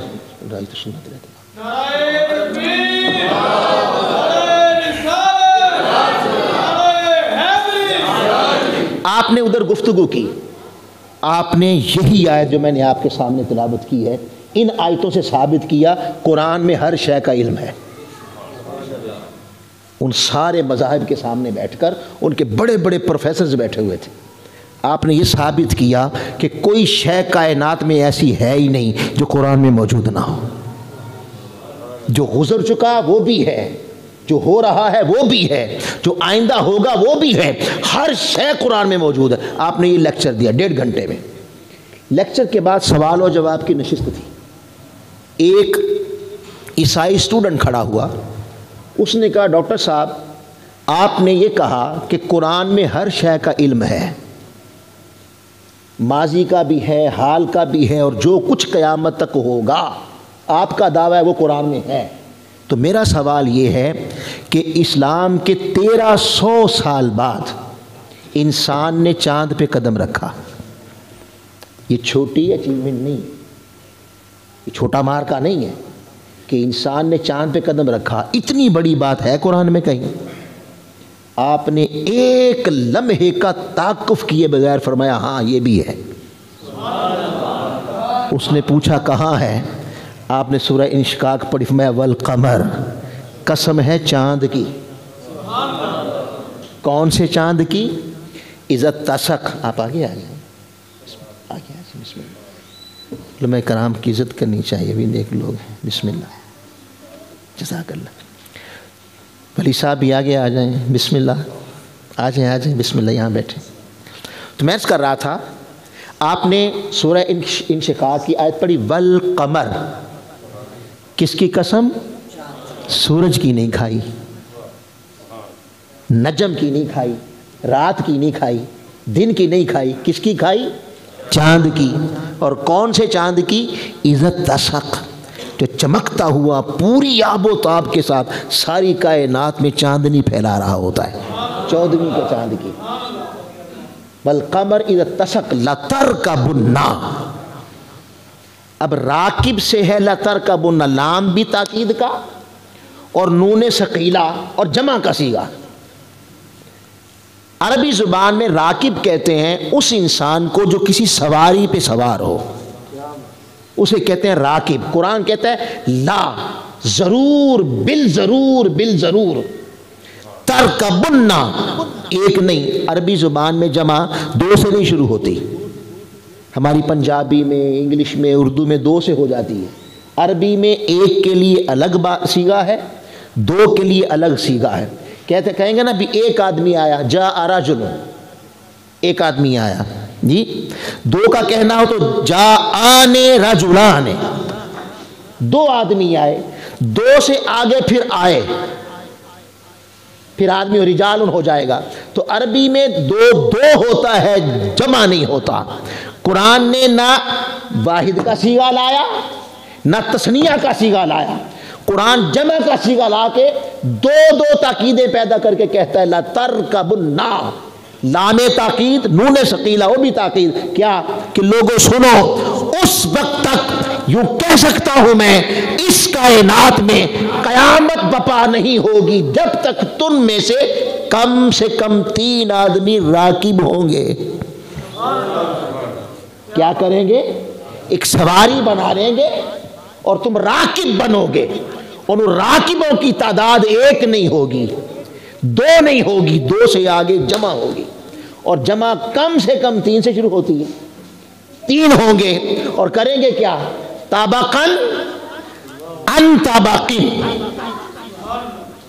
آپ نے ادھر گفتگو کی، آپ نے یہی آیت جو میں نے آپ کے سامنے تلاوت کی ہے، ان آیتوں سے ثابت کیا قرآن میں ہر شے کا علم ہے۔ ان سارے مذاہب کے سامنے بیٹھ کر ان کے بڑے بڑے پروفیسرز بیٹھے ہوئے تھے، آپ نے یہ ثابت کیا کہ کوئی شے کائنات میں ایسی ہے ہی نہیں جو قرآن میں موجود نہ ہو، جو گزر چکا وہ بھی ہے، جو ہو رہا ہے وہ بھی ہے، جو آئندہ ہوگا وہ بھی ہے، ہر شے قرآن میں موجود ہے۔ آپ نے یہ لیکچر دیا 1.5 گھنٹے میں۔ لیکچر کے بعد سوال و جواب کی نشست تھی، ایک عیسائی اسٹوڈنٹ کھڑا ہوا، اس نے کہا ڈاکٹر صاحب آپ نے یہ کہا کہ قرآن میں ہر شے کا علم ہے، ماضی کا بھی ہے، حال کا بھی ہے، اور جو کچھ قیامت تک ہوگا آپ کا دعویٰ ہے وہ قرآن میں ہے۔ تو میرا سوال یہ ہے کہ اسلام کے 1300 سال بعد انسان نے چاند پہ قدم رکھا، یہ چھوٹی اچیومنٹ نہیں، یہ چھوٹا مار کا نہیں ہے کہ انسان نے چاند پہ قدم رکھا، اتنی بڑی بات ہے قرآن میں کہیں؟ آپ نے ایک لمحے کا توقف کیے بغیر فرمایا ہاں یہ بھی ہے۔ اس نے پوچھا کہاں ہے؟ آپ نے سورہ انشقاق پڑھی، فرمایا والقمر، قسم ہے چاند کی۔ کون سے چاند کی؟ اذا اتسق۔ آپ آگے آ جائیں، آگے آ جائیں، بسم اللہ۔ علماء کرام کی عزت کرنی چاہیے، بھی نیک لوگ ہیں، بسم اللہ، جزاک اللہ۔ ولی صاحب بھی آگے آ جائیں، بسم اللہ، آ جائیں بسم اللہ، یہاں بیٹھیں۔ تو میں عرض کر رہا تھا، آپ نے سورہ انشقاق کی آیت پڑھی والقمر، کس کی قسم؟ سورج کی نہیں کھائی، نجم کی نہیں کھائی، رات کی نہیں کھائی، دن کی نہیں کھائی، کس کی کھائی؟ چاند کی۔ اور کون سے چاند کی؟ اذا اتسق، جو چمکتا ہوا پوری آب و تاب کے ساتھ ساری کائنات میں چاندنی پھیلا رہا ہوتا ہے، 14ویں کے چاند کی۔ والقمر اذا اتسق لترکبن، اب راکب سے ہے لترکبن، لام بھی تاکید کا اور نون ثقیلہ اور جمع کا صیغہ۔ عربی زبان میں راکب کہتے ہیں اس انسان کو جو کسی سواری پہ سوار ہو، اسے کہتے ہیں راکب۔ قرآن کہتا ہے لا، ضرور، بالضرور، بالضرور، ترکبن، ایک نہیں۔ عربی زبان میں جمع دو سے نہیں شروع ہوتی، ہماری پنجابی میں، انگلش میں، اردو میں دو سے ہو جاتی ہے۔ عربی میں ایک کے لیے الگ صیغہ ہے، دو کے لیے الگ صیغہ ہے۔ کہیں گے نا بھی ایک آدمی آیا، جاء رجل، ایک آدمی آیا جی۔ دو کا کہنا ہو تو جاءان رجلان، دو آدمی آئے، دو سے آگے پھر آئے، پھر آدمی رجال ہو جائے گا۔ تو عربی میں دو دو ہوتا ہے، جمع نہیں ہوتا۔ قرآن نے نہ واحد کا صیغہ لایا نہ تثنیہ کا صیغہ لایا، قرآن جمع کا صیغہ لا کے دو دو تاکیدیں پیدا کر کے کہتا ہے لَتَرْكَبُنَّ، لام تاکید، نون ثقیلہ، وہ بھی تاکید، کیا کہ لوگوں سنو، اس وقت تک یوں کہہ سکتا ہوں میں اس کائنات میں قیامت بپا نہیں ہوگی جب تک تم میں سے کم 3 آدمی راکب ہوں گے۔ کیا کریں گے؟ ایک سواری بنا لیں گے اور تم راکب بنو گے، اور ان راکبوں کی تعداد ایک نہیں ہوگی، دو نہیں ہوگی، دو سے آگے جمع ہوگی، اور جمع کم سے کم 3 سے شروع ہوتی ہے۔ 3 ہوں گے اور کریں گے کیا؟ طبقاً عن طبق،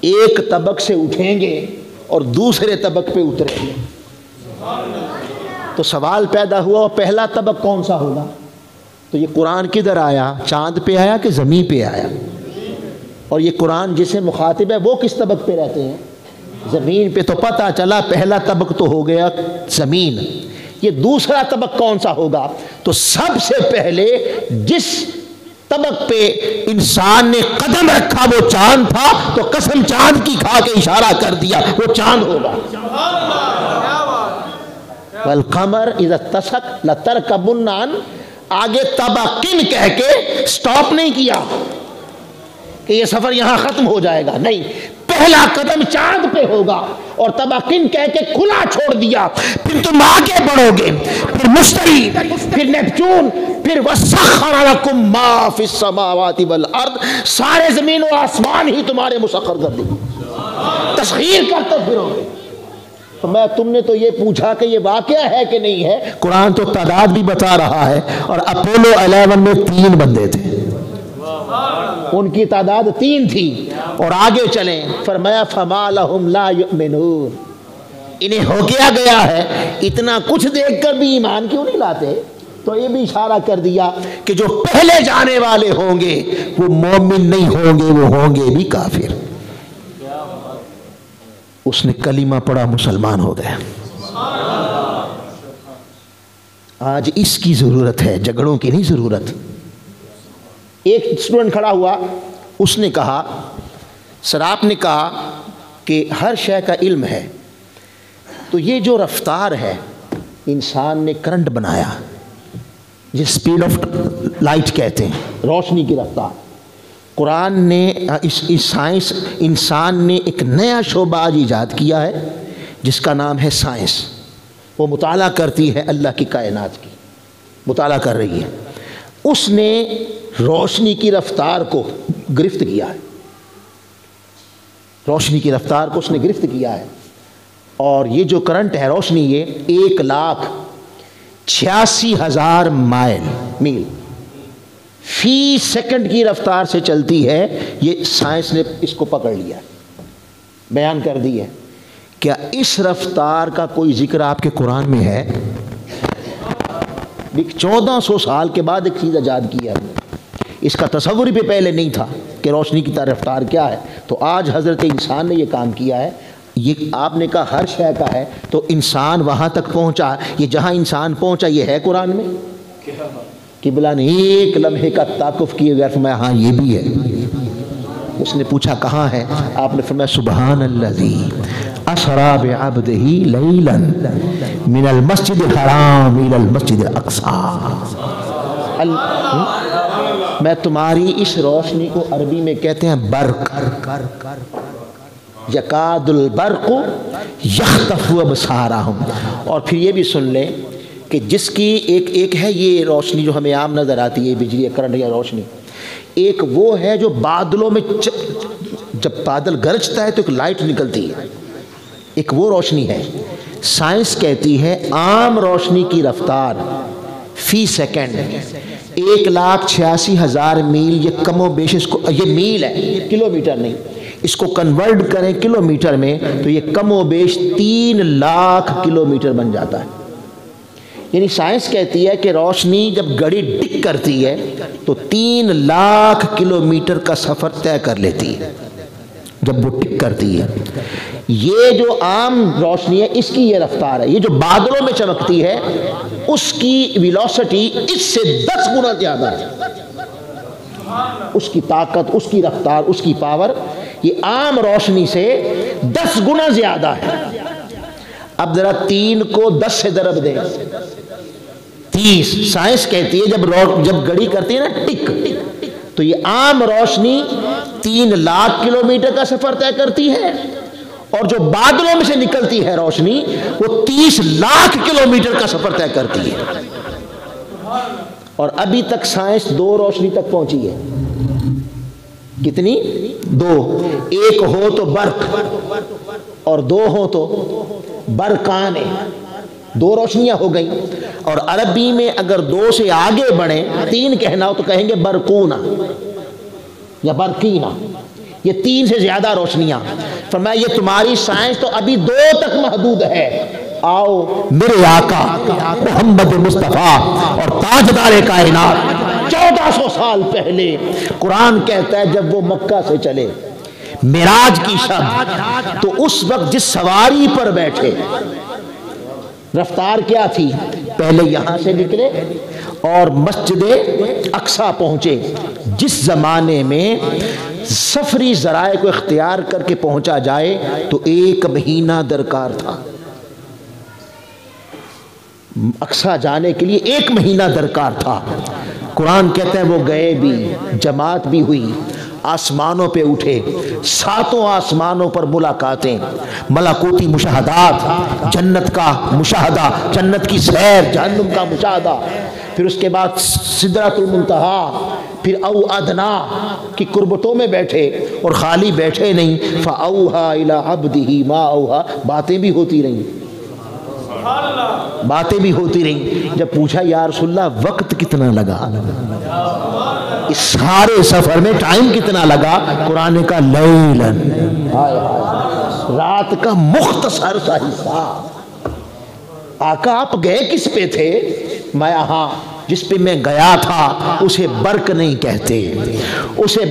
ایک طبق سے اٹھیں گے اور دوسرے طبق پہ اتریں گے۔ تو سوال پیدا ہوا، پہلا طبق کون سا ہوگا؟ تو یہ قرآن کدھر آیا؟ چاند پہ آیا کہ زمین پہ آیا؟ اور یہ قرآن جسے مخاطب ہے وہ کس طبق پہ رہتے ہیں؟ زمین پہ۔ تو پتہ چلا پہلا طبق تو ہو گیا زمین، یہ دوسرا طبق کون سا ہوگا؟ تو سب سے پہلے جس طبق پہ انسان نے قدم رکھا وہ چاند تھا، تو قسم چاند کی کھا کے اشارہ کر دیا وہ چاند ہوگا۔ والقمر اذا اتسق لترکبن، آگے طبقن کہہ کے سٹاپ نہیں کیا کہ یہ سفر یہاں ختم ہو جائے گا، نہیں، پہلا قدم چاند پہ ہوگا اور طبقن کہہ کے کھلا چھوڑ دیا۔ پھر تم آگے بڑھو گے، پھر مشتری، پھر نیپچون، پھر وَسَخَّرَ لَكُم مَّا فِي السَّمَاوَاتِ وَالْأَرْضِ، سارے زمین و آسمان ہی تمہارے مسخر کر دیں، تسخیر کرتے پھرو گے۔ تو میں تم نے تو یہ پوچھا کہ یہ واقعہ ہے کہ نہیں ہے، قرآن تو تعداد بھی بتا رہا ہے، اور اپولو 11 میں 3 بندے تھے، ان کی تعداد 3 تھی۔ اور آگے چلیں، فرمایا فَمَا لَهُمْ لَا يُؤْمِنُونَ، انہیں ہو کیا گیا ہے، اتنا کچھ دیکھ کر بھی ایمان کیوں نہیں لاتے؟ تو یہ بھی اشارہ کر دیا کہ جو پہلے جانے والے ہوں گے وہ مومن نہیں ہوں گے، وہ ہوں گے بھی کافر۔ اس نے کلمہ پڑھا، مسلمان ہو گیا۔ آج اس کی ضرورت ہے، جھگڑوں کی نہیں ضرورت۔ ایک اسٹوڈنٹ کھڑا ہوا، اس نے کہا، سر آپ نے کہا کہ ہر شے کا علم ہے، تو یہ جو رفتار ہے انسان نے کرنٹ بنایا، جس سپیڈ آف لائٹ کہتے ہیں، روشنی کی رفتار، قرآن نے اس سائنس، انسان نے ایک نیا شعبہ آج ایجاد کیا ہے جس کا نام ہے سائنس۔ وہ مطالعہ کرتی ہے اللہ کی کائنات کی، مطالعہ کر رہی ہے۔ اس نے روشنی کی رفتار کو گرفت کیا ہے، روشنی کی رفتار کو اس نے گرفت کیا ہے، اور یہ جو کرنٹ ہے روشنی، یہ 1,86,000 میل فی سیکنڈ کی رفتار سے چلتی ہے۔ یہ سائنس نے اس کو پکڑ لیا، بیان کر دی ہے۔ کیا اس رفتار کا کوئی ذکر آپ کے قرآن میں ہے؟ 1400 سال کے بعد ایک چیز ایجاد کی ہے، اس کا تصور بھی پہلے نہیں تھا کہ روشنی کی رفتار کیا ہے۔ تو آج حضرت انسان نے یہ کام کیا ہے۔ یہ آپ نے کہا ہر شے کا ہے، تو انسان وہاں تک پہنچا، یہ جہاں انسان پہنچا یہ ہے قرآن میں؟ قبلہ نے ایک لمحے کا تعاقب کیے بغیر فرمایا ہاں یہ بھی ہے۔ اس نے پوچھا کہاں ہے؟ آپ نے فرمایا سبحان الذی اسری بعبدہ لیلا من المسجد الحرام الی المسجد الاقصی۔ میں تمہاری اس روشنی کو عربی میں کہتے ہیں برق، یکاد البرق یخطف ابصارہم۔ اور پھر یہ بھی سن لیں کہ جس کی ایک ہے یہ روشنی جو ہمیں عام نظر آتی ہے، بجلی یا کرنٹ یا روشنی، ایک وہ ہے جو بادلوں میں جب بادل گرجتا ہے تو ایک لائٹ نکلتی ہے، ایک وہ روشنی ہے۔ سائنس کہتی ہے عام روشنی کی رفتار فی سیکنڈ 1,86,000 میل، یہ کم و بیش، اس کو یہ میل ہے، یہ کلومیٹر نہیں، اس کو کنورٹ کریں کلومیٹر میں تو یہ کم و بیش 3 لاکھ کلومیٹر بن جاتا ہے۔ یعنی سائنس کہتی ہے کہ روشنی جب گھڑی ٹک کرتی ہے تو 3 لاکھ کلومیٹر کا سفر طے کر لیتی ہے جب وہ ٹک کرتی ہے۔ یہ جو عام روشنی ہے اس کی یہ رفتار ہے، یہ جو بادلوں میں چمکتی ہے اس کی ویلوسٹی اس سے 10 گنا زیادہ ہے، اس کی طاقت، اس کی رفتار، اس کی پاور یہ عام روشنی سے 10 گنا زیادہ ہے۔ اب ذرا 3 کو 10 سے ضرب دیں، 30۔ سائنس کہتی ہے جب گھڑی کرتی ہے نا ٹک، تو یہ عام روشنی 3 لاکھ کلومیٹر کا سفر طے کرتی ہے، اور جو بادلوں میں سے نکلتی ہے روشنی وہ 30 لاکھ کلومیٹر کا سفر طے کرتی ہے۔ اور ابھی تک سائنس 2 روشنی تک پہنچی ہے۔ کتنی؟ 2۔ ایک ہو تو برق اور 2 ہو تو برقانے، 2 روشنیاں ہو گئیں۔ اور عربی میں اگر 2 سے آگے بڑھیں، 3 کہنا ہو تو کہیں گے برقونا یا برقینا، یہ 3 سے زیادہ روشنیاں۔ فرمایا یہ تمہاری سائنس تو ابھی 2 تک محدود ہے، آؤ میرے آقا محمد مصطفیٰ اور تاجدار کائنات 1400 سال پہلے، قرآن کہتا ہے جب وہ مکہ سے چلے معراج کی شب، تو اس وقت جس سواری پر بیٹھے رفتار کیا تھی؟ پہلے یہاں سے نکلے اور مسجد اقصیٰ پہنچے۔ جس زمانے میں سفری ذرائع کو اختیار کر کے پہنچا جائے تو 1 مہینہ درکار تھا، اقصیٰ جانے کے لیے 1 مہینہ درکار تھا۔ قرآن کہتا ہے وہ گئے بھی، جماعت بھی ہوئی، آسمانوں پہ اٹھے، 7 آسمانوں پر ملاقاتیں، ملکوتی مشاہدات، جنت کا مشاہدہ، جنت کی سیر، جہنم کا مشاہدہ، پھر اس کے بعد سدرۃ المنتہا، پھر او ادنا کی قربتوں میں بیٹھے، اور خالی بیٹھے نہیں، فَأَوْحَا إِلَىٰ عَبْدِهِ مَا أَوْحَا، باتیں بھی ہوتی رہیں، باتیں بھی ہوتی رہیں۔ جب پوچھا یا رسول اللہ وقت کتنا لگا، اس سارے سفر میں ٹائم کتنا لگا؟ قرآن کا لیلاً، رات کا مختصر سا حصہ۔ آقا آپ گئے کس پہ تھے؟ میں ہاں جس پہ میں گیا تھا اسے برق نہیں کہتے، اسے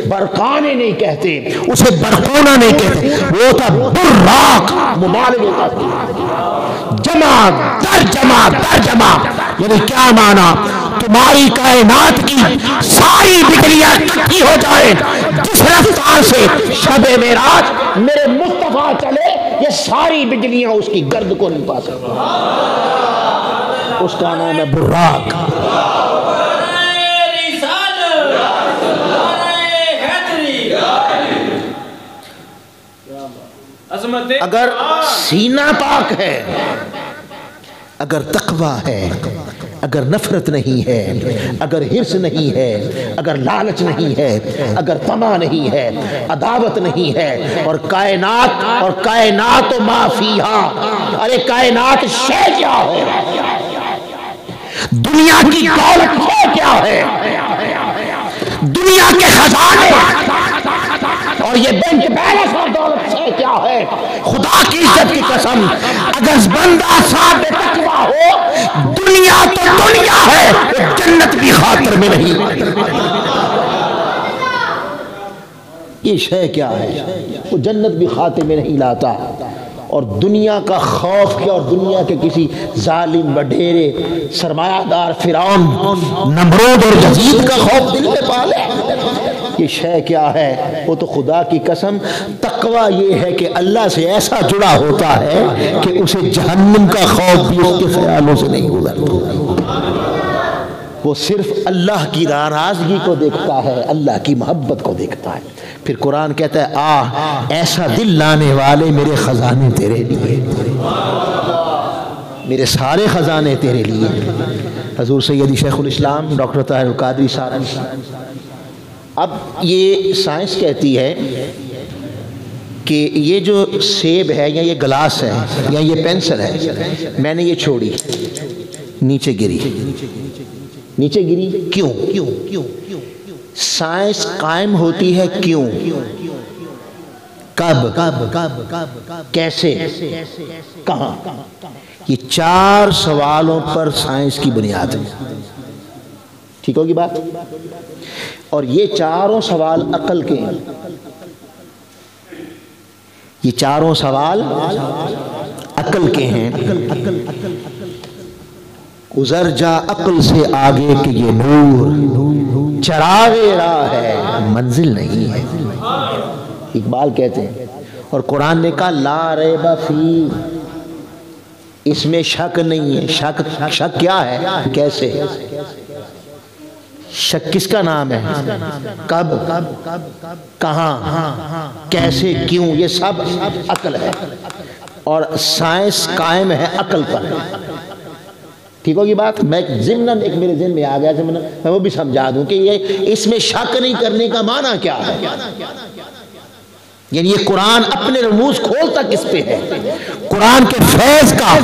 برقانے نہیں کہتے، اسے برقونا نہیں کہتے، وہ تھا براق، مبالغہ کا جمع در جمع در جمع۔ یعنی کیا معنی؟ تمہاری کائنات کی ساری بجلیاں اکٹھی ہو جائیں، جس رفتار سے شب معراج میرے مصطفیٰ چلے، یہ ساری بجلیاں اس کی گرد کو نہیں پا سکتی، اس کا نام ہے براق۔ اگر سینہ پاک ہے، اگر تقویٰ ہے، اگر نفرت نہیں ہے، اگر حرص نہیں ہے، اگر لالچ نہیں ہے، اگر طمع نہیں ہے، عداوت نہیں ہے، اور کائنات و ما فیہا، ارے کائنات شے کیا ہے، دنیا کی دولت شے کیا ہے، دنیا کے خزانے اور یہ بینک بیلنس اور دولت سے کیا ہے؟ خدا کی عزت کی قسم اگر بندہ صاحب تقویٰ ہو، دنیا تو دنیا ہے، جنت بھی خاطر میں نہیں۔ یہ شے کیا ہے؟ وہ جنت بھی خاطر میں نہیں لاتا، اور دنیا کا خوف کیا، اور دنیا کے کسی ظالم وڈیرے سرمایہ دار فرعون نمرود اور یزید کا خوف دل میں پالے، یہ شے کیا ہے؟ وہ تو خدا کی قسم تقویٰ یہ ہے کہ اللہ سے ایسا جڑا ہوتا ہے کہ اسے جہنم کا خوف بھی اس کے خیالوں سے نہیں گزرتا، وہ صرف اللہ کی ناراضگی کو دیکھتا ہے، اللہ کی محبت کو دیکھتا ہے۔ پھر قرآن کہتا ہے ایسا دل لانے والے میرے خزانے تیرے لیے، میرے سارے خزانے تیرے لیے. حضور سیدی شیخ الاسلام ڈاکٹر طاہر القادری صاحب. اب یہ سائنس کہتی ہے کہ یہ جو سیب ہے یا یہ گلاس ہے یا یہ پینسل ہے، میں نے یہ چھوڑی، نیچے گری. نیچے گری کیوں؟ سائنس قائم ہوتی ہے کیوں، کب، کیسے، کہاں. یہ 4 سوالوں پر سائنس کی بنیاد ہے. ٹھیک ہوگی بات؟ اور یہ چاروں سوال عقل کے ہیں. یہ چاروں سوال عقل کے ہیں. گزر جا عقل سے آگے کہ یہ نور چراغ راہ ہے، منزل نہیں ہے. اقبال کہتے ہیں. اور قرآن نے کہا لا ریب فی، اس میں شک نہیں ہے. شک کیا ہے؟ کیسے. شک کس کا نام ہے؟ کب، کہاں، کیسے، کیوں. یہ سب عقل ہے اور سائنس قائم ہے عقل پر. ٹھیک ہوگی بات؟ میں ضمناً ایک میرے ذہن میں آ گیا، میں وہ بھی سمجھا دوں کہ یہ اس میں شک نہیں کرنے کا معنی کیا ہے. یعنی یہ قرآن اپنے رموز کھولتا کس پہ ہے؟ قرآن کے فیض کا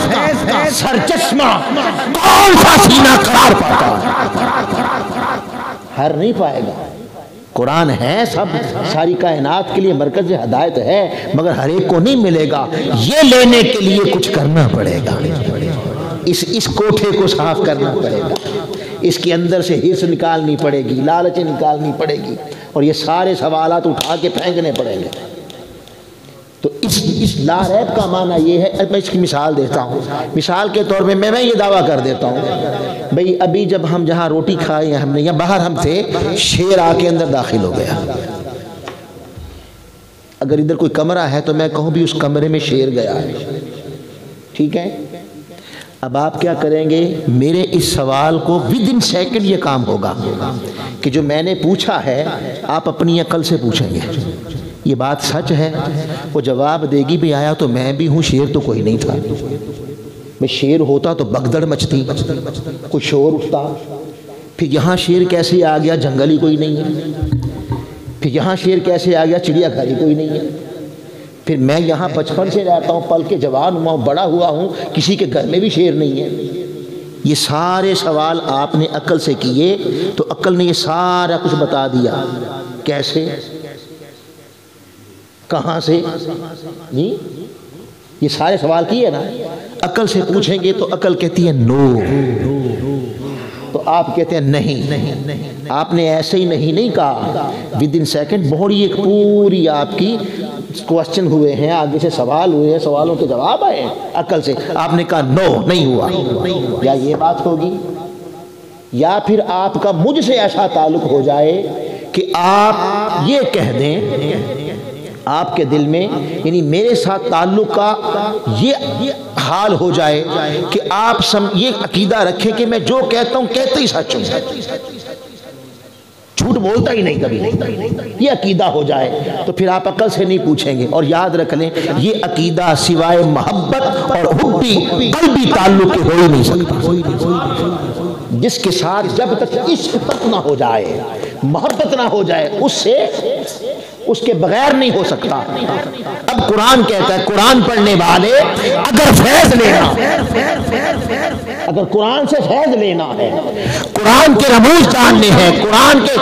سرچشمہ کون سا سینہ قرار پاتا ہے؟ ہر نہیں پائے گا. قرآن ہے سب ساری کائنات کے لیے مرکز ہدایت ہے، مگر ہر ایک کو نہیں ملے گا. یہ لینے کے لیے کچھ کرنا پڑے گا. اس کوٹھے کو صاف کرنا پڑے گا. اس کے اندر سے حرص نکالنی پڑے گی، لالچ نکالنی پڑے گی، اور یہ سارے سوالات اٹھا کے پھینکنے پڑیں گے. تو اس لا ریب کا معنی یہ ہے. میں اس کی مثال دیتا ہوں. مثال کے طور پہ میں یہ دعویٰ کر دیتا ہوں بھئی ابھی جب ہم جہاں روٹی کھائے ہم نے یا باہر ہم تھے، شیر آ کے اندر داخل ہو گیا. اگر ادھر کوئی کمرہ ہے تو میں کہوں بھی اس کمرے میں شیر گیا ہے. ٹھیک ہے؟ اب آپ کیا کریں گے؟ میرے اس سوال کو ودن سیکنڈ یہ کام ہوگا کہ جو میں نے پوچھا ہے آپ اپنی عقل سے پوچھیں گے یہ بات سچ ہے. وہ جواب دے گی بھی آیا تو میں بھی ہوں، شیر تو کوئی نہیں تھا. میں شیر ہوتا تو بگدڑ مچتی، کوئی شور اٹھتا. پھر یہاں شیر کیسے آ گیا؟ جنگل ہی کوئی نہیں ہے. پھر یہاں شیر کیسے آ گیا؟ چڑیا گھر ہی کوئی نہیں ہے. پھر میں یہاں بچپن سے رہتا ہوں، پل کے جوان ہوا ہوں، بڑا ہوا ہوں، کسی کے گھر میں بھی شیر نہیں ہے. یہ سارے سوال آپ نے عقل سے کیے تو عقل نے یہ سارا کچھ بتا دیا. کیسے، کہاں سے. جی یہ سارے سوال کیے نا. عقل سے پوچھیں گے تو عقل کہتی ہے نو. تو آپ کہتے ہیں نہیں، آپ نے ایسے ہی نہیں کہا. ودن سیکنڈ بہت ایک پوری آپ کی کوسچن ہوئے ہیں، آگے سے سوال ہوئے ہیں، سوالوں کے جواب آئے ہیں عقل سے. آپ نے کہا نو، نہیں ہوا. یا یہ بات ہوگی، یا پھر آپ کا مجھ سے ایسا تعلق ہو جائے کہ آپ یہ کہہ دیں آپ کے دل میں، یعنی میرے ساتھ تعلق کا یہ حال ہو جائے کہ آپ یہ عقیدہ رکھیں کہ میں جو کہتا ہوں کہتے ہی سچ ہوں، جھوٹ بولتا ہی نہیں کبھی. یہ عقیدہ ہو جائے تو پھر آپ عقل سے نہیں پوچھیں گے. اور یاد رکھ لیں یہ عقیدہ سوائے محبت اور حبی قلبی تعلق کے ہو ہی نہیں سکتا. جس کے ساتھ جب تک عشق تک نہ ہو جائے، محبت نہ ہو جائے، اس کے بغیر نہیں ہو سکتا. اب قرآن کہتا ہے قرآن پڑھنے والے اگر فیض لینا، اگر قرآن سے فیض لینا ہے، قرآن کے رموز جاننے ہیں، قرآن کے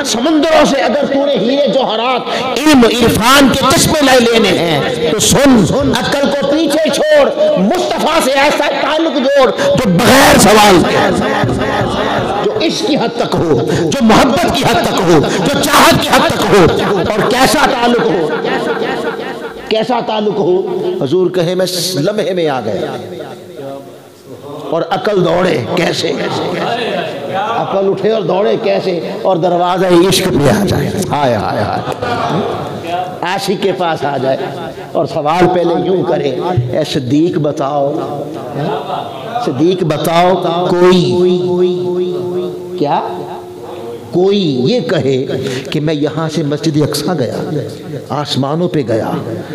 سمندروں سے اگر تو نے ہیرے جوہرات علم عرفان کے چشمے لینے ہیں تو سن، عقل کو پیچھے چھوڑ، مصطفیٰ سے ایسا تعلق جوڑ جو بغیر سوال جو عشق کی حد تک ہو، جو محبت کی حد تک ہو، جو چاہت کی حد تک ہو. اور کیسا تعلق ہو، کیسا تعلق ہو. حضور کہے میں لمحے میں آ گیا. اور عقل دوڑے کیسے، عقل اٹھے اور دوڑے کیسے، اور دروازہ عشق پہ آ جائے. ہائے ہائے ہائے، عاشق کے پاس آ جائے اور سوال پہلے یوں کرے، اے صدیق بتاؤ، صدیق بتاؤ کوئی کیا کوئی یہ کہے کہ میں یہاں سے مسجد اقصیٰ گیا، آسمانوں پہ گیا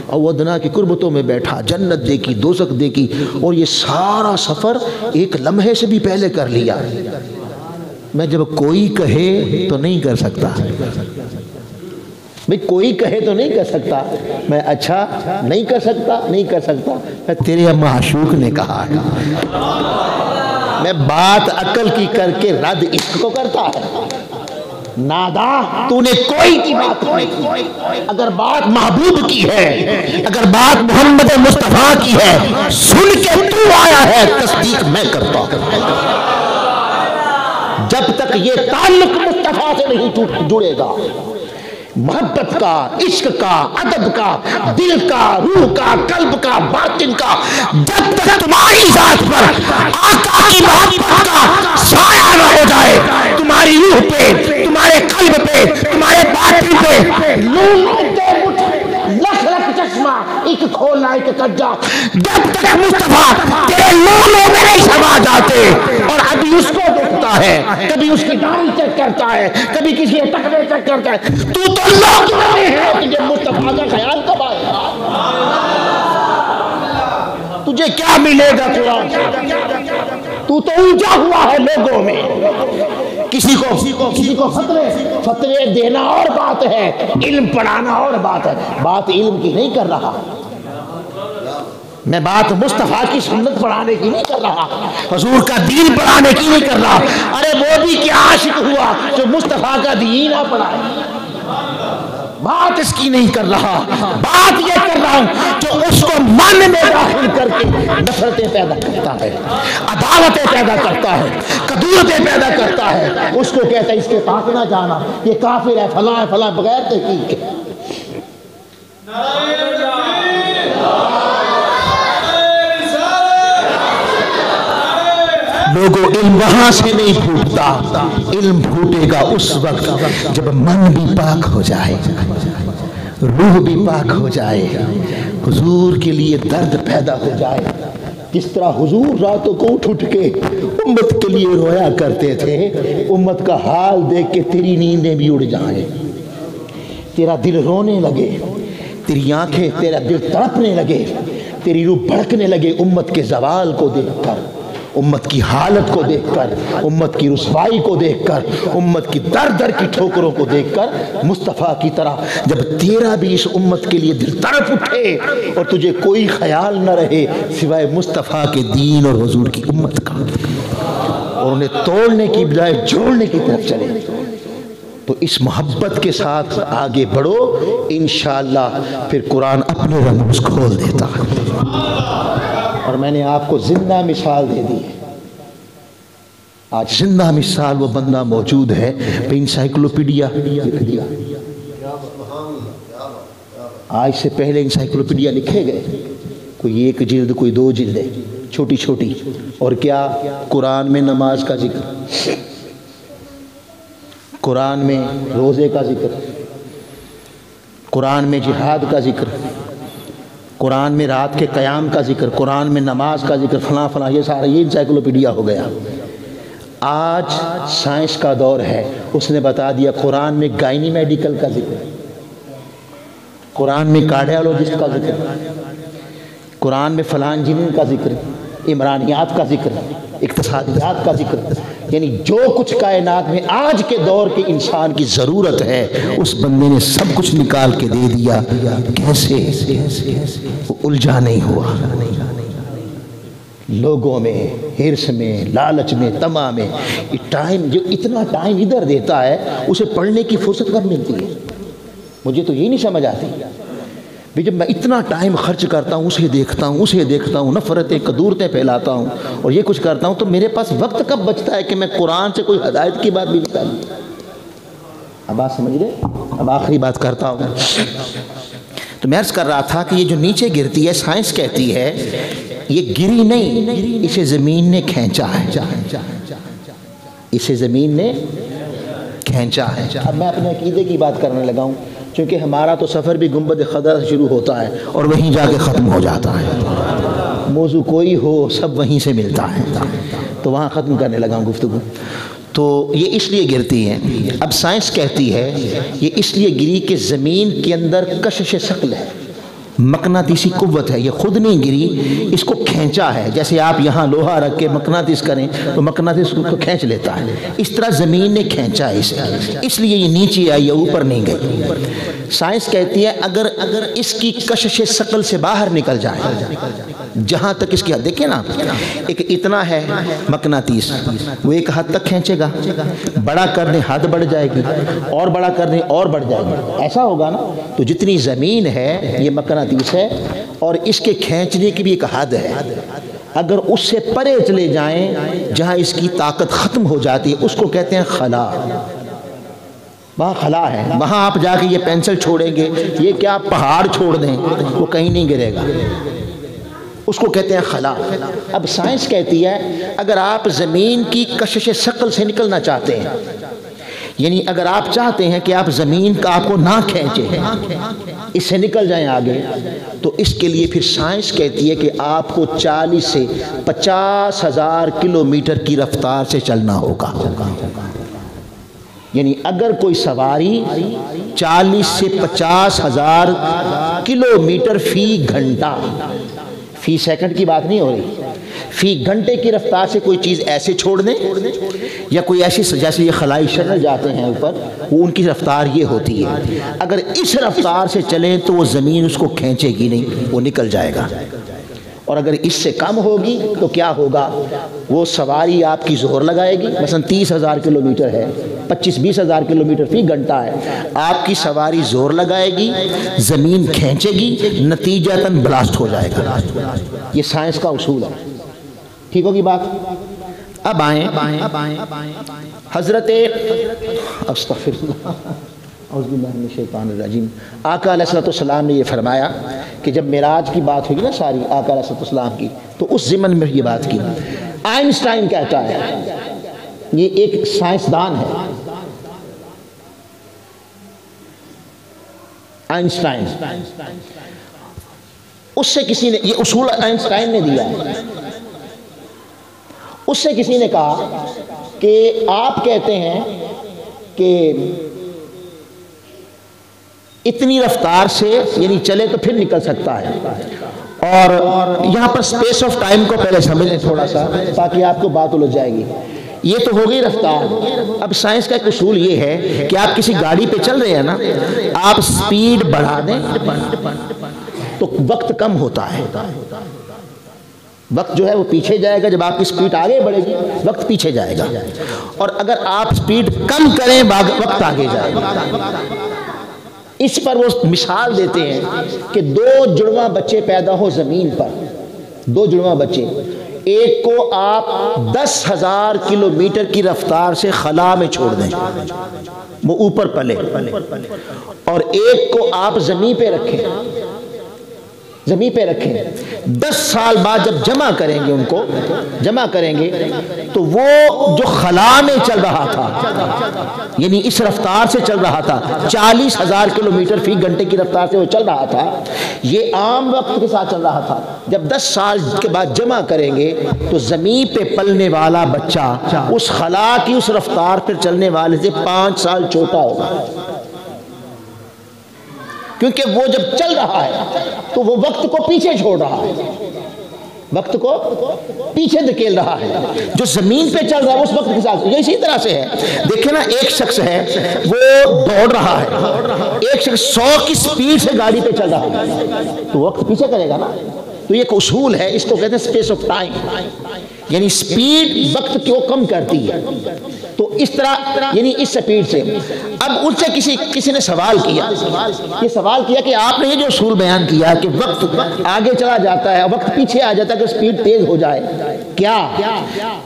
اور وہ ادنا کی قربتوں میں بیٹھا، جنت دیکھی، دوزخ دیکھی، اور یہ سارا سفر ایک لمحے سے بھی پہلے کر لیا، میں جب کوئی کہے تو نہیں کر سکتا، بھئی کوئی کہے تو نہیں کر سکتا، میں اچھا نہیں کر سکتا، نہیں کر سکتا، میں تیرے معشوق نے کہا ہے، میں بات عقل کی کر کے رد عشق کو کرتا ہے، نادا تو نے کوئی کی بات نہیں کی، اگر بات محبوب کی ہے، اگر بات محمد مصطفیٰ کی ہے، سن کے تو آیا ہے، تصدیق میں کرتا ہوں، جب تک یہ تعلق مصطفیٰ سے نہیں جڑے گا، محبت کا، عشق کا، ادب کا، دل کا، روح کا، قلب کا، باطن کا، جب تک تمہاری ذات پر آقا کی محبت کا سایہ نہ ہو جائے، تمہاری روح پہ، تمہارے قلب پہ، تمہارے باطن پہ لکھ لکھ چشمہ ایک کھولنا ایک کجا، جب تک مصطفیٰ تیرے لولوں میں نہیں سما جاتے، اور ابھی اس کو دیکھتا ہے، کبھی اس کی داڑھی چیک کرتا ہے، کبھی کسی ٹکنے چیک کرتا ہے، تو لوگ میں ہے، تجھے مصطفیٰ کا خیال کب آئے گا؟ تجھے کیا ملے گا قرآن سے؟ تو اونچا ہوا ہے لوگوں میں، کسی کو فتوے دینا اور بات ہے، علم پڑھانا اور بات ہے، بات علم کی نہیں کر رہا، میں بات مصطفیٰ کی سنت پڑھانے کی نہیں کر رہا، حضور کا دین پڑھانے کی نہیں کر رہا، ارے وہ بھی کیا عاشق ہوا جو مصطفیٰ کا دین نہ پڑھائے، بات اس کی نہیں کر رہا، بات یہ کر رہا ہوں جو اس کو من میں داخل کر کے نفرتیں پیدا کرتا ہے، عداوتیں پیدا کرتا ہے، کدورتیں پیدا کرتا ہے، اس کو کہتا ہے اس کے پاس نہ جانا، یہ کافر ہے، فلاں ہے، فلاں، بغیر تحقیق کے۔ لوگوں علم وہاں سے نہیں پھوٹتا، علم پھوٹے گا اس وقت جب من بھی پاک ہو جائے، روح بھی پاک ہو جائے، حضور کے لیے درد پیدا ہو جائے، جس طرح حضور راتوں کو اٹھ کے امت کے لیے رویا کرتے تھے، امت کا حال دیکھ کے تیری نیندیں بھی اڑ جائیں، تیرا دل رونے لگے، تیری آنکھیں، تیرا دل تڑپنے لگے، تیری روح بھڑکنے لگے امت کے زوال کو دیکھ کر، امت کی حالت کو دیکھ کر، امت کی رسوائی کو دیکھ کر، امت کی در در کی ٹھوکروں کو دیکھ کر، مصطفیٰ کی طرح جب تیرا بھی اس امت کے لیے دل تڑپ اٹھے اور تجھے کوئی خیال نہ رہے سوائے مصطفیٰ کے دین اور حضور کی امت کا، اور انہیں توڑنے کی بجائے جوڑنے کی طرف چلے، تو اس محبت کے ساتھ آگے بڑھو، انشاءاللہ پھر قرآن اپنے رموز کھول دیتا ہے۔ اور میں نے آپ کو زندہ مثال دے دی ہے، آج زندہ مثال وہ بندہ موجود ہے، انسائیکلوپیڈیا لکھ دیا، آج سے پہلے انسائیکلوپیڈیا لکھے گئے، کوئی ایک جلد، کوئی دو جلدیں، چھوٹی چھوٹی، اور کیا قرآن میں نماز کا ذکر، قرآن میں روزے کا ذکر، قرآن میں جہاد کا ذکر، قرآن میں رات کے قیام کا ذکر، قرآن میں نماز کا ذکر، فلاں فلاں، یہ سارا یہ انسائیکلوپیڈیا ہو گیا۔ آج سائنس کا دور ہے، اس نے بتا دیا قرآن میں گائنی میڈیکل کا ذکر، قرآن میں کارڈیالوجسٹ کا ذکر، قرآن میں فلاں انجینئر کا ذکر، عمرانیات کا ذکر، اقتصادیات کا ذکر، یعنی جو کچھ کائنات میں آج کے دور کے انسان کی ضرورت ہے اس بندے نے سب کچھ نکال کے دے دیا، کیسے؟ وہ الجھا نہیں ہوا، لوگوں میں، حرص میں، لالچ میں، طمع میں، جو اتنا ٹائم ادھر دیتا ہے اسے پڑھنے کی فرصت کب ملتی ہے؟ مجھے تو یہ نہیں سمجھ آتی بھی جب میں اتنا ٹائم خرچ کرتا ہوں، اسے دیکھتا ہوں، نفرتیں، کدورتیں پھیلاتا ہوں اور یہ کچھ کرتا ہوں، تو میرے پاس وقت کب بچتا ہے کہ میں قرآن سے کوئی ہدایت کی بات بھی نکالوں؟ اب بات سمجھ رہے؟ اب آخری بات کرتا ہوں، تو میں عرض کر رہا تھا کہ یہ جو نیچے گرتی ہے، سائنس کہتی ہے یہ گری نہیں، اسے زمین نے کھینچا ہے، اسے زمین نے کھینچا ہے۔ اب میں اپنے عقیدے کی بات کرنے لگا ہوں، چونکہ ہمارا تو سفر بھی گنبد خضرا سے شروع ہوتا ہے اور وہیں جا کے ختم ہو جاتا ہے، موضوع کوئی ہو سب وہیں سے ملتا ہے، تو وہاں ختم کرنے لگا ہوں گفتگو۔ تو یہ اس لیے گرتی ہیں. اب سائنس کہتی ہے یہ اس لیے گری کہ زمین کے اندر کشش ثقل ہے، مقناطیسی قوت ہے، یہ خود نہیں گری، اس کو کھینچا ہے. جیسے آپ یہاں لوہا رکھ کے مقناطیس کریں تو مقناطیس کو کھینچ لیتا ہے، اس طرح زمین نے کھینچا ہے اسے، اس لیے یہ نیچے آئی، یہ اوپر نہیں گئی. سائنس کہتی ہے اگر اس کی کشش ثقل سے باہر نکل جائے، جہاں تک اس کی حد، دیکھیں نا ایک اتنا ہے مقناطیس، وہ ایک حد تک کھینچے گا، بڑا کر دیں حد بڑھ جائے گی، اور بڑا کر دیں اور بڑھ جائے گی، ایسا ہوگا نا. تو جتنی زمین ہے یہ مقناطیس ہے، اور اس کے کھینچنے کی بھی ایک حد ہے. اگر اس سے پرے چلے جائیں جہاں اس کی طاقت ختم ہو جاتی ہے، اس کو کہتے ہیں خلا. وہاں خلا ہے، وہاں آپ جا کے یہ پینسل چھوڑیں گے، یہ کیا پہاڑ چھوڑ دیں وہ کہیں نہیں گرے گا، اس کو کہتے ہیں خلا. اب سائنس کہتی ہے اگر آپ زمین کی کشش ثقل سے نکلنا چاہتے ہیں، یعنی اگر آپ چاہتے ہیں کہ آپ زمین کا آپ کو نہ کھینچے، اس سے نکل جائیں آگے، تو اس کے لیے پھر سائنس کہتی ہے کہ آپ کو 40 سے 50,000 کلومیٹر کی رفتار سے چلنا ہوگا. یعنی اگر کوئی سواری 40 سے 50,000 کلومیٹر فی گھنٹہ، فی سیکنڈ کی بات نہیں ہو رہی، فی گھنٹے کی رفتار سے کوئی چیز ایسے چھوڑ دیں، یا کوئی ایسی، جیسے یہ خلائی شٹل جاتے ہیں اوپر، وہ ان کی رفتار یہ ہوتی ہے، اگر اس رفتار سے چلیں تو وہ زمین اس کو کھینچے گی نہیں، وہ نکل جائے گا. اور اگر اس سے کم ہوگی تو کیا ہوگا، وہ سواری آپ کی زور لگائے گی. مثلا 30,000 کلومیٹر ہے، 25-20,000 کلومیٹر فی گھنٹہ ہے، آپ کی سواری زور لگائے گی، زمین کھینچے گی، نتیجتاً بلاسٹ ہو جائے گا. یہ سائنس کا اصول ہے. ٹھیک ہوگی بات. اب آئیں حضرت استغفر اللہ اعوذ باللہ من الشیطان الرجیم، آقا علیہ السلام نے یہ فرمایا کہ جب معراج کی بات ہوگی نا ساری آقا علیہ السلام کی، تو اس ضمن میں یہ بات کی. آئنسٹائن کہتا ہے، یہ ایک سائنسدان ہے، آئنسٹائن، اس سے کسی نے یہ اصول آئنسٹائن نے دیا، اس سے کسی نے کہا کہ آپ کہتے ہیں کہ اتنی رفتار سے یعنی چلے تو پھر نکل سکتا ہے. اور یہاں پر سپیس آف ٹائم کو پہلے سمجھ لیں تھوڑا سا تاکہ آپ کو بات الجھ جائے گی. یہ تو ہو گئی رفتار. اب سائنس کا ایک اصول یہ ہے کہ آپ کسی گاڑی پہ چل رہے ہیں نا، آپ سپیڈ بڑھا دیں تو وقت کم ہوتا ہے، وقت جو ہے وہ پیچھے جائے گا. جب آپ کی سپیڈ آگے بڑھے گی وقت پیچھے جائے گا، اور اگر آپ سپیڈ کم کریں وقت آگے جائے گا. اس پر وہ مثال دیتے ہیں کہ 2 جڑواں بچے پیدا ہو زمین پر، 2 جڑواں بچے، ایک کو آپ 10,000 کلومیٹر کی رفتار سے خلا میں چھوڑ دیں، وہ اوپر پلے، اور ایک کو آپ زمین پہ رکھیں، زمین پہ رکھیں. 10 سال بعد جب جمع کریں گے، ان کو جمع کریں گے تو وہ جو خلا میں چل رہا تھا، یعنی اس رفتار سے چل رہا تھا، 40,000 کلومیٹر فی گھنٹے کی رفتار سے وہ چل رہا تھا، یہ عام وقت کے ساتھ چل رہا تھا. جب 10 سال کے بعد جمع کریں گے تو زمین پہ پلنے والا بچہ اس خلا کی اس رفتار پر چلنے والے سے 5 سال چھوٹا ہوگا، کیونکہ وہ جب چل رہا ہے تو وہ وقت کو پیچھے چھوڑ رہا ہے، وقت کو پیچھے دھکیل رہا ہے. جو زمین پہ چل رہا ہے اس وقت کے ساتھ یہ اسی طرح سے ہے. دیکھیں نا، ایک شخص ہے وہ دوڑ رہا ہے، ایک شخص 100 کی سپیڈ سے گاڑی پہ چل رہا ہے تو وقت پیچھے کرے گا نا. تو یہ ایک اصول ہے، اس کو کہتے ہیں سپیس آف ٹائم، یعنی سپیڈ وقت کو کم کرتی ہے. تو اس طرح یعنی اس سپیڈ سے. اب ان سے کسی نے سوال کیا، یہ سوال کیا کہ آپ نے یہ جو اصول بیان کیا کہ وقت آگے چلا جاتا ہے، وقت پیچھے آ جاتا ہے کہ سپیڈ تیز ہو جائے، کیا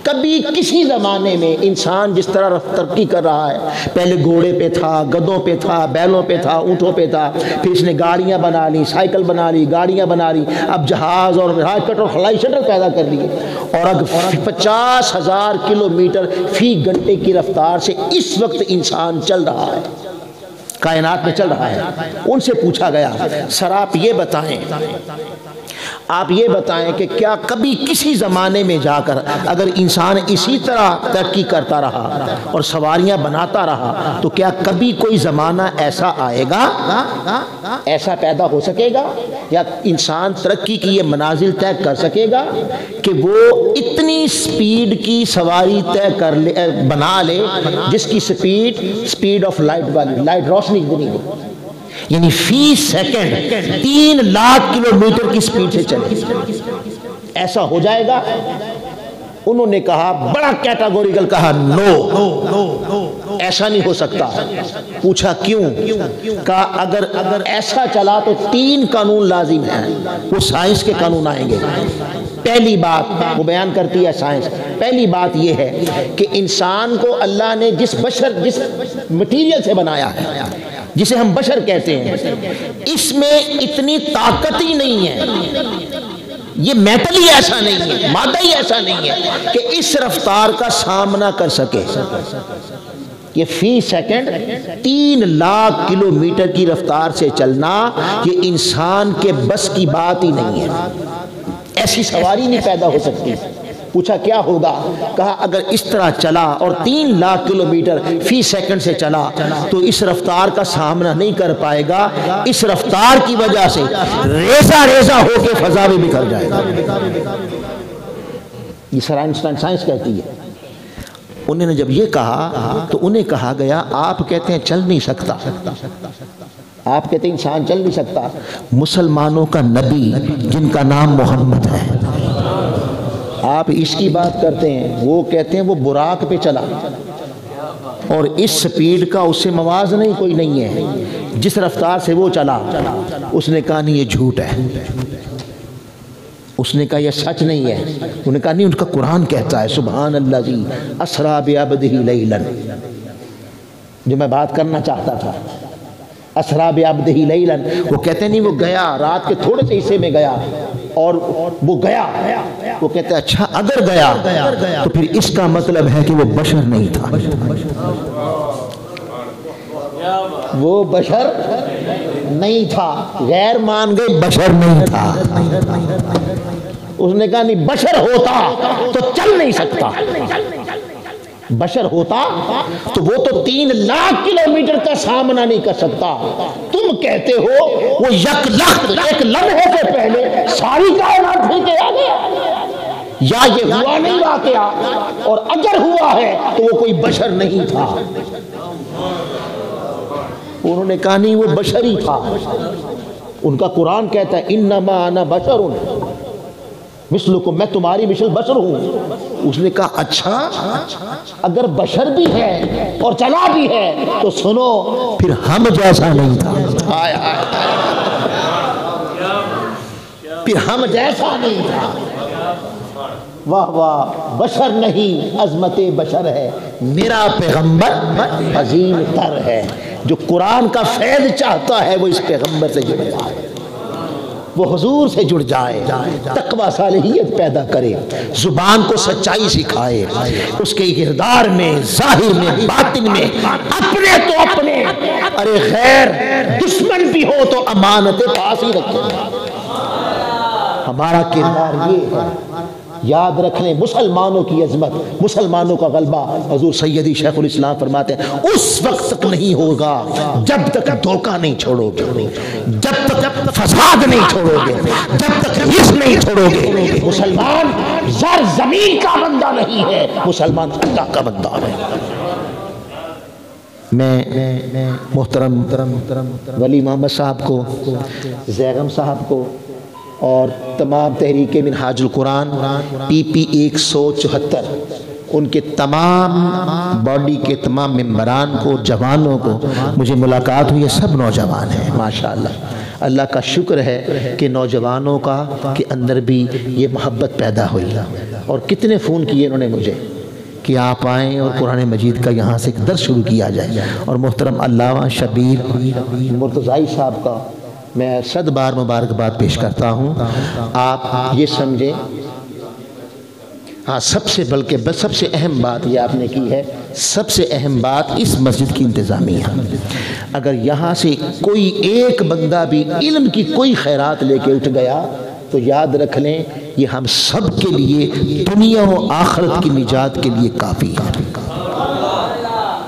کبھی کسی زمانے میں انسان جس طرح ترقی کر رہا ہے، پہلے گھوڑے پہ تھا، گدوں پہ تھا، بیلوں پہ تھا، اونٹوں پہ تھا، پھر اس نے گاڑیاں بنا لی، سائیکل بنا لی، گاڑیاں بنا لی، اب جہاز اور راکٹ اور خلائی شٹل پیدا کر لیے، اور اب 50,000 کلومیٹر فی گھنٹے کی رفتار سے اس وقت انسان چل رہا ہے، کائنات میں چل رہا ہے. ان سے پوچھا گیا، سر آپ یہ بتائیں آپ یہ بتائیں کہ کیا کبھی کسی زمانے میں جا کر اگر انسان اسی طرح ترقی کرتا رہا اور سواریاں بناتا رہا تو کیا کبھی کوئی زمانہ ایسا آئے گا، ایسا پیدا ہو سکے گا، یا انسان ترقی کی یہ منازل طے کر سکے گا کہ وہ اتنی سپیڈ کی سواری طے کر لے، بنا لے جس کی سپیڈ آف لائٹ والی، لائٹ روشنی اتنی ہو، یعنی فی سیکنڈ 3 لاکھ کلومیٹر کی سپیڈ سے چلے، ایسا ہو جائے گا؟ انہوں نے کہا، بڑا کیٹاگوریکل کہا، نو، ایسا نہیں ہو سکتا۔ پوچھا کیوں؟ کہا اگر ایسا چلا تو 3 قانون لازم ہیں، وہ سائنس کے قانون آئیں گے۔ پہلی بات وہ بیان کرتی ہے سائنس، پہلی بات یہ ہے کہ انسان کو اللہ نے جس مٹیریل سے بنایا ہے، جسے ہم بشر کہتے ہیں، اس میں اتنی طاقت ہی نہیں ہے، یہ میٹل ہی ایسا نہیں ہے، مادہ ہی ایسا نہیں ہے کہ اس رفتار کا سامنا کر سکے۔ یہ فی سیکنڈ 3 لاکھ کلومیٹر کی رفتار سے چلنا یہ انسان کے بس کی بات ہی نہیں ہے، ایسی سواری نہیں پیدا ہو سکتی۔ پوچھا کیا ہوگا؟ کہا اگر اس طرح چلا اور 3 لاکھ کلومیٹر فی سیکنڈ سے چلا تو اس رفتار کا سامنا نہیں کر پائے گا، اس رفتار کی وجہ سے ریزہ ہو کے فضا میں بکھر جائے گا۔ یہ سر آئنسٹائن سائنس کہتی ہے۔ انہوں نے جب یہ کہا تو انہیں کہا گیا آپ کہتے ہیں چل نہیں سکتا، آپ کہتے ہیں انسان چل نہیں سکتا، مسلمانوں کا نبی جن کا نام محمد ہے، آپ اس کی بات کرتے ہیں، وہ کہتے ہیں وہ براق پہ چلا اور اس سپیڈ کا اس سے موازنہ کوئی نہیں ہے، جس رفتار سے وہ چلا۔ اس نے کہا نہیں یہ جھوٹ ہے، اس نے کہا یہ سچ نہیں ہے، انہوں نے کہا نہیں، ان کا قرآن کہتا ہے سبحان اللہ اسریٰ بعبدہ لیلا، جو میں بات کرنا چاہتا تھا، اسریٰ بعبدہ لیلا، وہ کہتے ہیں نہیں وہ گیا، رات کے تھوڑے سے حصے میں گیا اور وہ گیا، وہ کہتے ہیں اچھا اگر گیا تو پھر اس کا مطلب ہے کہ وہ بشر نہیں تھا، وہ بشر نہیں تھا، غیر مان گئے بشر نہیں تھا۔ اس نے کہا نہیں بشر ہوتا تو چل نہیں سکتا، بشر ہوتا تو وہ تو 3 لاکھ کلومیٹر کا سامنا نہیں کر سکتا، تم کہتے ہو وہ یک لخت ایک لمحے سے پہلے ساری کائنات پھر کے آ گیا، یا یہ ہوا نہیں واقعہ، اور اگر ہوا ہے تو وہ کوئی بشر نہیں تھا۔ انہوں نے کہا نہیں وہ بشر ہی تھا، ان کا قرآن کہتا ہے انما انا بشر مثلکم، میں تمہاری مثل بشر ہوں۔ اس نے کہا اچھا اگر بشر بھی ہے اور چلا بھی ہے تو سنو پھر ہم جیسا نہیں تھا، پھر ہم جیسا نہیں تھا، واہ واہ، بشر نہیں عظمت بشر ہے، میرا پیغمبر عظیم تر ہے، جو قرآن کا فیض چاہتا ہے وہ اس پیغمبر سے جڑ جائے، وہ حضور سے جڑ جائے، تقوی صالحیت پیدا کرے، زبان کو سچائی سکھائے، اس کے کردار میں، ظاہر میں، باطن میں، اپنے تو اپنے، ارے خیر دشمن بھی ہو تو امانت پاس ہی رکھے۔ ہمارا کردار یہ ہے، یاد رکھ لیں مسلمانوں کی عظمت، مسلمانوں کا غلبہ، حضور سیدی شیخ الاسلام فرماتے ہیں اس وقت تک نہیں ہوگا جب تک دھوکہ نہیں چھوڑو گے، جب تک فساد نہیں چھوڑو گے، جب تک حرص نہیں چھوڑو گے۔ مسلمان زر زمین کا بندہ نہیں ہے، مسلمان اللہ کا بندہ ہے۔ میں محترم ولی محمد صاحب کو، زیغم صاحب کو اور تمام تحریک منہاج القرآن PP 174 ان کے تمام باڈی کے تمام ممبران کو، جوانوں کو، مجھے ملاقات ہوئی ہے، سب نوجوان ہیں ماشاءاللہ۔ اللہ کا شکر ہے کہ نوجوانوں کا کے اندر بھی یہ محبت پیدا ہوئی، اور کتنے فون کیے انہوں نے مجھے کہ آپ آئیں اور قرآن مجید کا یہاں سے ایک درس شروع کیا جائے۔ اور محترم علامہ شبیر مرتضائی صاحب کا میں 100 بار مبارکباد پیش کرتا ہوں۔ آپ یہ سمجھیں، ہاں سب سے اہم بات یہ آپ نے کی ہے، سب سے اہم بات اس مسجد کی انتظامیہ۔ اگر یہاں سے کوئی ایک بندہ بھی علم کی کوئی خیرات لے کے اٹھ گیا تو یاد رکھ لیں یہ ہم سب کے لیے دنیا و آخرت کی نجات کے لیے کافی ہے۔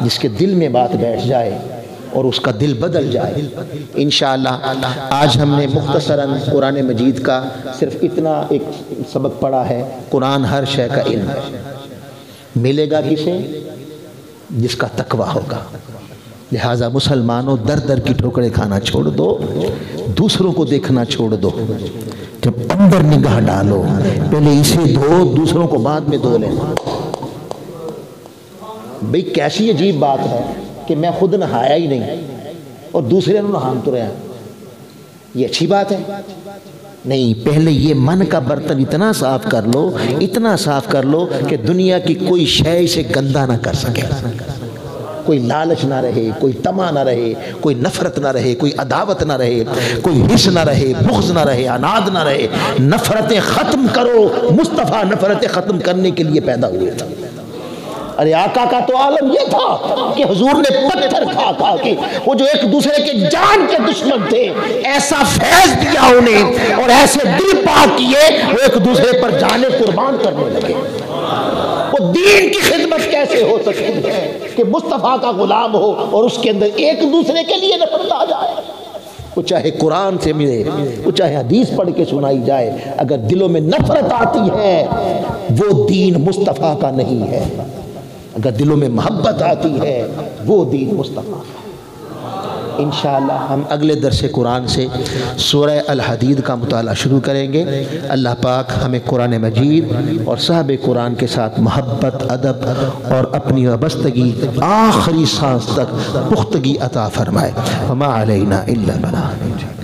جس کے دل میں بات بیٹھ جائے اور اس کا دل بدل جائے انشاءاللہ۔ آج ہم نے مختصراً قرآن مجید کا صرف اتنا ایک سبق پڑھا ہے۔ قرآن ہر شے کا علم ہے، ملے گا کسے؟ جس کا تقوی ہوگا۔ لہٰذا مسلمانوں در در کی ٹھوکریں کھانا چھوڑ دو، دوسروں کو دیکھنا چھوڑ دو، جب اندر نگاہ ڈالو پہلے اسے دھو، دوسروں کو بعد میں دھو لینا۔ بھئی کیسی عجیب بات ہے کہ میں خود نہایا ہی نہیں اور دوسرے نے نہان تو رہا، یہ اچھی بات ہے؟ نہیں، پہلے یہ من کا برتن اتنا صاف کر لو، اتنا صاف کر لو کہ دنیا کی کوئی شے اسے گندا نہ کر سکے، کوئی لالچ نہ رہے، کوئی طمع نہ رہے، کوئی نفرت نہ رہے، کوئی عداوت نہ رہے، کوئی حس نہ رہے، بغض نہ رہے، عناد نہ رہے۔ نفرتیں ختم کرو، مصطفیٰ نفرتیں ختم کرنے کے لیے پیدا ہوئے تھے۔ ارے آقا کا تو عالم یہ تھا کہ حضور نے پتھر کھا کھا کے وہ جو ایک دوسرے کے جان کے دشمن تھے ایسا فیض دیا انہیں اور ایسے دل پاک کیے وہ ایک دوسرے پر جانیں قربان کرنے لگے۔ وہ دین کی خدمت کیسے ہو سکتی ہے کہ مصطفیٰ کا غلام ہو اور اس کے اندر ایک دوسرے کے لیے نفرت آ جائے؟ وہ چاہے قرآن سے ملے، وہ چاہے حدیث پڑھ کے سنائی جائے، اگر دلوں میں نفرت آتی ہے وہ دین مصطفیٰ کا نہیں ہے۔ اگر دلوں میں محبت آتی ہے وہ دین مصطفیٰ کا۔ انشاءاللہ ہم اگلے درس قرآن سے سورہ الحدید کا مطالعہ شروع کریں گے۔ اللہ پاک ہمیں قرآن مجید اور صاحب قرآن کے ساتھ محبت، ادب اور اپنی وابستگی آخری سانس تک پختگی عطا فرمائے۔ وما علینا الا البلاغ۔